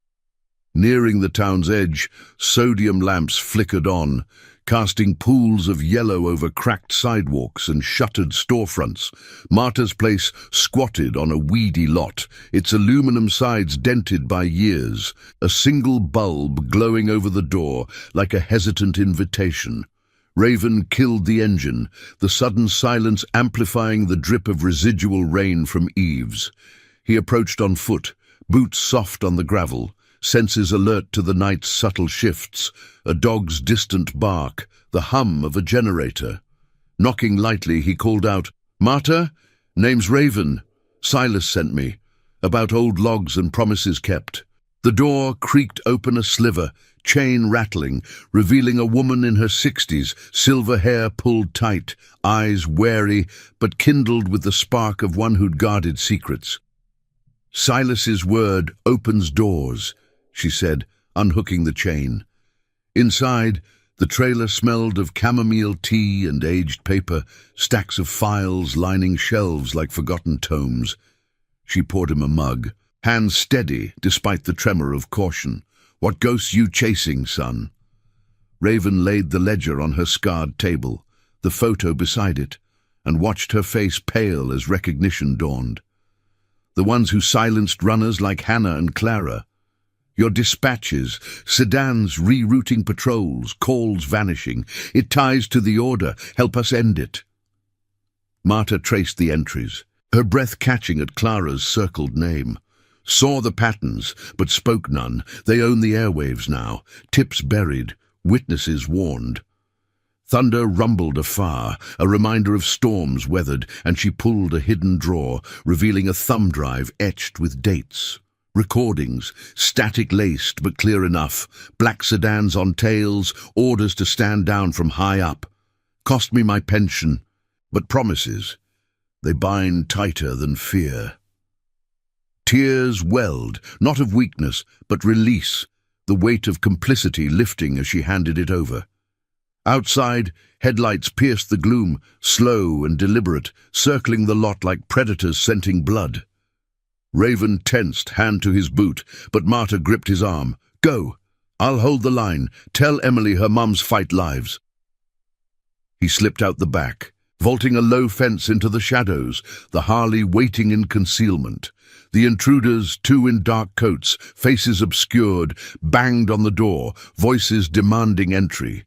Speaker 1: Nearing the town's edge, sodium lamps flickered on, casting pools of yellow over cracked sidewalks and shuttered storefronts. Marta's place squatted on a weedy lot, its aluminum sides dented by years, a single bulb glowing over the door like a hesitant invitation. Raven killed the engine, the sudden silence amplifying the drip of residual rain from eaves. He approached on foot, boots soft on the gravel, senses alert to the night's subtle shifts, a dog's distant bark, the hum of a generator. Knocking lightly, he called out, "Marta? Name's Raven. Silas sent me. About old logs and promises kept." The door creaked open a sliver, chain rattling, revealing a woman in her 60s, silver hair pulled tight, eyes wary, but kindled with the spark of one who'd guarded secrets. "Silas's word opens doors," she said, unhooking the chain. Inside, the trailer smelled of chamomile tea and aged paper, stacks of files lining shelves like forgotten tomes. She poured him a mug, hands steady despite the tremor of caution. "What ghosts you chasing, son?" Raven laid the ledger on her scarred table, the photo beside it, and watched her face pale as recognition dawned. "The ones who silenced runners like Hannah and Clara. Your dispatches, sedans rerouting patrols, calls vanishing. It ties to the order. Help us end it." Marta traced the entries, her breath catching at Clara's circled name. Saw the patterns, but spoke none. They own the airwaves now, tips buried, witnesses warned. Thunder rumbled afar, a reminder of storms weathered, and she pulled a hidden drawer, revealing a thumb drive etched with dates. Recordings, static-laced but clear enough, black sedans on tails, orders to stand down from high up. Cost me my pension, but promises, they bind tighter than fear. Tears welled, not of weakness, but release, the weight of complicity lifting as she handed it over. Outside, headlights pierced the gloom, slow and deliberate, circling the lot like predators scenting blood. Raven tensed, hand to his boot, but Marta gripped his arm. "Go! I'll hold the line. Tell Emily her mum's fight lives." He slipped out the back, vaulting a low fence into the shadows, the Harley waiting in concealment. The intruders, two in dark coats, faces obscured, banged on the door, voices demanding entry.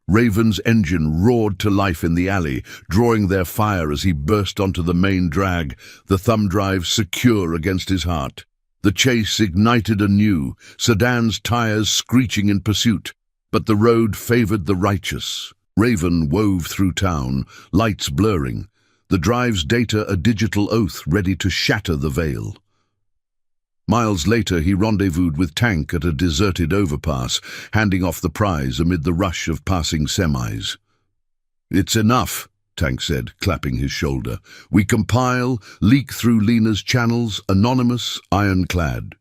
Speaker 1: Raven's engine roared to life in the alley, drawing their fire as he burst onto the main drag, the thumb drive secure against his heart. The chase ignited anew, sedan's tires screeching in pursuit, but the road favored the righteous. Raven wove through town, lights blurring, the drive's data a digital oath ready to shatter the veil. Miles later, he rendezvoused with Tank at a deserted overpass, handing off the prize amid the rush of passing semis. "It's enough," Tank said, clapping his shoulder. "We compile, leak through Lena's channels, anonymous, ironclad."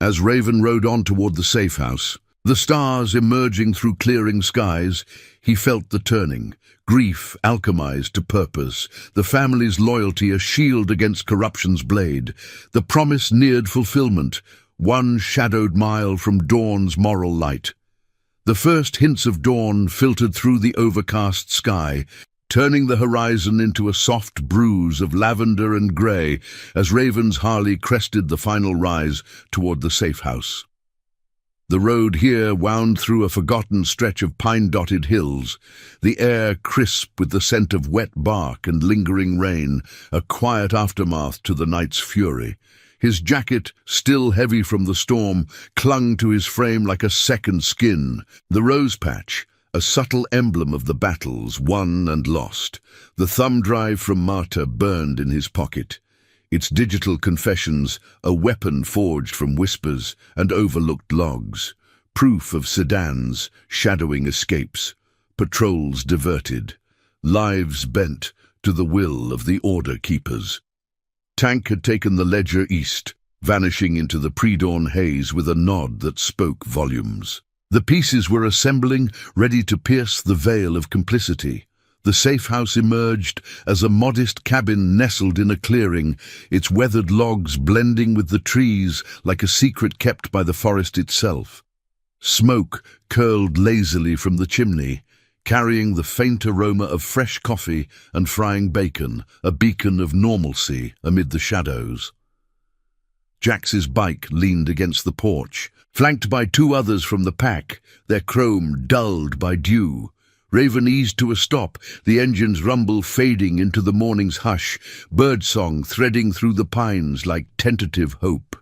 Speaker 1: As Raven rode on toward the safe house, the stars emerging through clearing skies, he felt the turning. Grief alchemized to purpose, the family's loyalty a shield against corruption's blade. The promise neared fulfillment, one shadowed mile from dawn's moral light. The first hints of dawn filtered through the overcast sky, turning the horizon into a soft bruise of lavender and grey as Raven's Harley crested the final rise toward the safe house. The road here wound through a forgotten stretch of pine-dotted hills, the air crisp with the scent of wet bark and lingering rain, a quiet aftermath to the night's fury. His jacket, still heavy from the storm, clung to his frame like a second skin. The rose patch, a subtle emblem of the battles won and lost. The thumb drive from Marta burned in his pocket, its digital confessions a weapon forged from whispers and overlooked logs, proof of sedans shadowing escapes, patrols diverted, lives bent to the will of the order keepers. Tank had taken the ledger east, vanishing into the pre-dawn haze with a nod that spoke volumes. The pieces were assembling, ready to pierce the veil of complicity. The safe house emerged as a modest cabin nestled in a clearing, its weathered logs blending with the trees like a secret kept by the forest itself. Smoke curled lazily from the chimney, carrying the faint aroma of fresh coffee and frying bacon, a beacon of normalcy amid the shadows. Jax's bike leaned against the porch, flanked by two others from the pack, their chrome dulled by dew. Raven eased to a stop, the engine's rumble fading into the morning's hush, birdsong threading through the pines like tentative hope.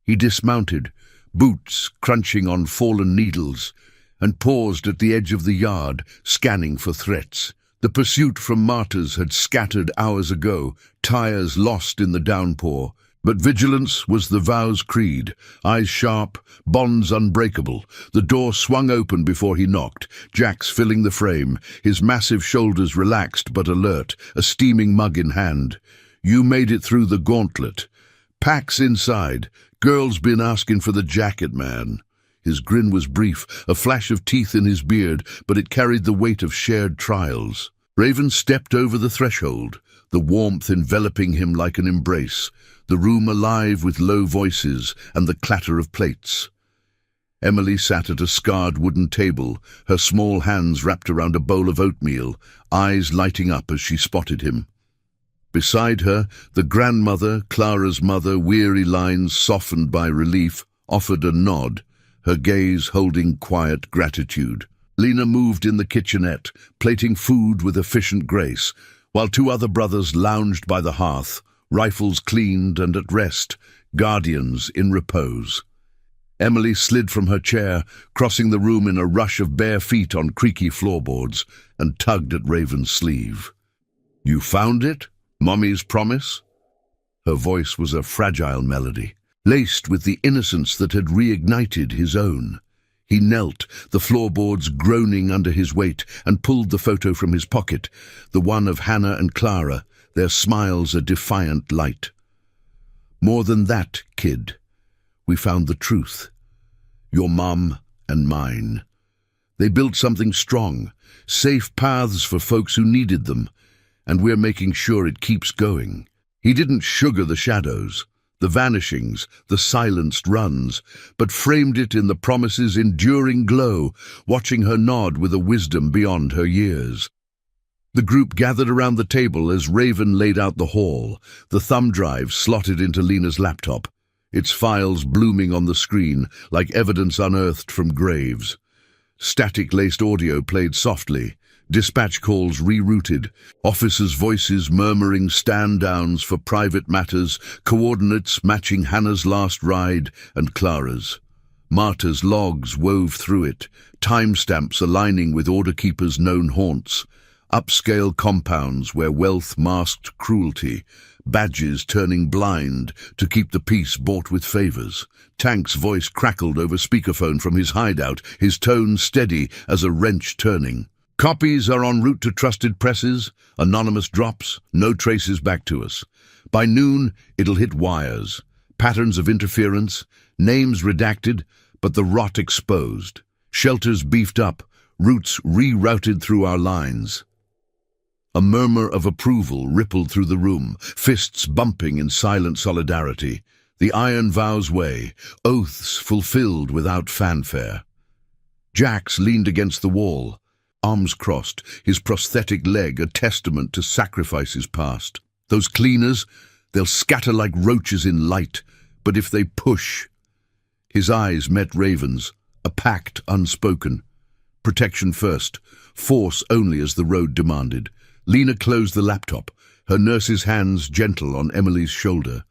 Speaker 1: He dismounted, boots crunching on fallen needles, and paused at the edge of the yard, scanning for threats. The pursuit from Marta's had scattered hours ago, tires lost in the downpour. But vigilance was the vow's creed, eyes sharp, bonds unbreakable. The door swung open before he knocked, Jax filling the frame, his massive shoulders relaxed but alert, a steaming mug in hand. "You made it through the gauntlet." "Pack's inside. Girl's been asking for the jacket, man." His grin was brief, a flash of teeth in his beard, but it carried the weight of shared trials. Raven stepped over the threshold, the warmth enveloping him like an embrace, the room alive with low voices and the clatter of plates. Emily sat at a scarred wooden table, her small hands wrapped around a bowl of oatmeal, eyes lighting up as she spotted him. Beside her, the grandmother, Clara's mother, weary lines softened by relief, offered a nod, her gaze holding quiet gratitude. Lena moved in the kitchenette, plating food with efficient grace, while two other brothers lounged by the hearth, rifles cleaned and at rest, guardians in repose. Emily slid from her chair, crossing the room in a rush of bare feet on creaky floorboards, and tugged at Raven's sleeve. "You found it? Mommy's promise?" Her voice was a fragile melody, laced with the innocence that had reignited his own. He knelt, the floorboards groaning under his weight, and pulled the photo from his pocket, the one of Hannah and Clara, their smiles a defiant light. "More than that, kid. We found the truth. Your mom and mine. They built something strong, safe paths for folks who needed them, and we're making sure it keeps going." He didn't sugar the shadows, the vanishings, the silenced runs, but framed it in the promise's enduring glow, watching her nod with a wisdom beyond her years. The group gathered around the table as Raven laid out the haul, the thumb drive slotted into Lena's laptop, its files blooming on the screen like evidence unearthed from graves. Static-laced audio played softly, dispatch calls rerouted, officers' voices murmuring stand-downs for private matters, coordinates matching Hannah's last ride and Clara's. Marta's logs wove through it, timestamps aligning with order keepers' known haunts, upscale compounds where wealth masked cruelty, badges turning blind to keep the peace bought with favors. Tank's voice crackled over speakerphone from his hideout, his tone steady as a wrench turning. "Copies are en route to trusted presses, anonymous drops, no traces back to us. By noon, it'll hit wires, patterns of interference, names redacted, but the rot exposed, shelters beefed up, routes rerouted through our lines." A murmur of approval rippled through the room, fists bumping in silent solidarity. The iron vow's way, oaths fulfilled without fanfare. Jax leaned against the wall, arms crossed, his prosthetic leg a testament to sacrifices past. "Those cleaners, they'll scatter like roaches in light, but if they push..." His eyes met Raven's, a pact unspoken. Protection first, force only as the road demanded. Lena closed the laptop, her nurse's hands gentle on Emily's shoulder.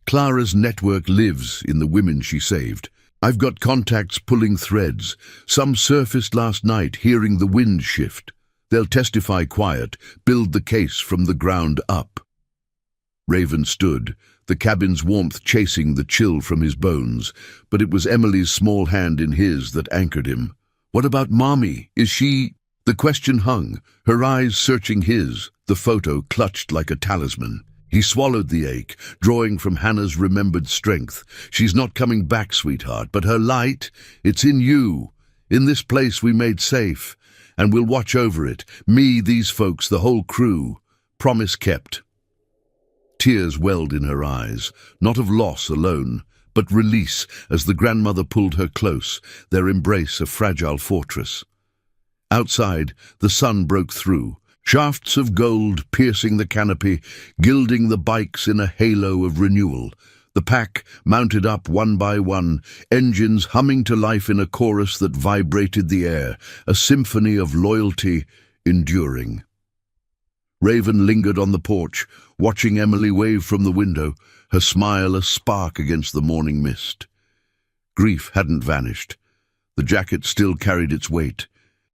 Speaker 1: Clara's network lives in the women she saved. I've got contacts pulling threads. Some surfaced last night, hearing the wind shift. They'll testify quiet, build the case from the ground up." Raven stood, the cabin's warmth chasing the chill from his bones, but it was Emily's small hand in his that anchored him. "What about Mommy? Is she—" The question hung, her eyes searching his, the photo clutched like a talisman. He swallowed the ache, drawing from Hannah's remembered strength. "She's not coming back, sweetheart, but her light, it's in you, in this place we made safe, and we'll watch over it. Me, these folks, the whole crew. Promise kept." Tears welled in her eyes, not of loss alone, but release as the grandmother pulled her close, their embrace a fragile fortress. Outside, the sun broke through, shafts of gold piercing the canopy, gilding the bikes in a halo of renewal. The pack mounted up one by one, engines humming to life in a chorus that vibrated the air, a symphony of loyalty enduring. Raven lingered on the porch, watching Emily wave from the window, her smile a spark against the morning mist. Grief hadn't vanished. The jacket still carried its weight.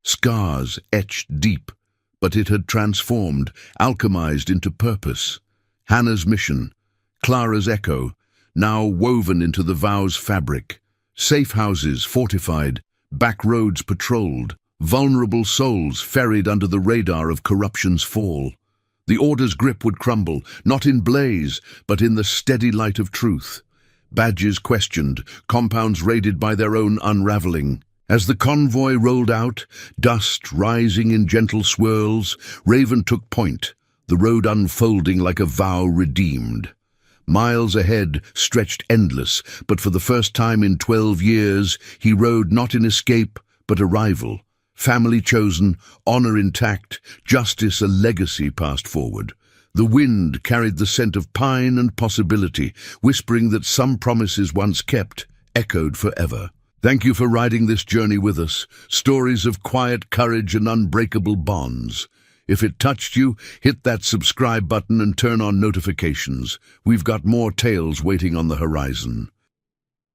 Speaker 1: Scars etched deep, but it had transformed, alchemized into purpose. Hannah's mission, Clara's echo, now woven into the vow's fabric. Safe houses fortified, back roads patrolled, vulnerable souls ferried under the radar of corruption's fall. The order's grip would crumble, not in blaze, but in the steady light of truth. Badges questioned, compounds raided by their own unraveling. As the convoy rolled out, dust rising in gentle swirls, Raven took point, the road unfolding like a vow redeemed. Miles ahead stretched endless, but for the first time in 12 years, he rode not in escape, but arrival. Family chosen, honor intact, justice a legacy passed forward. The wind carried the scent of pine and possibility, whispering that some promises once kept echoed forever. Thank you for riding this journey with us, stories of quiet courage and unbreakable bonds. If it touched you, hit that subscribe button and turn on notifications. We've got more tales waiting on the horizon.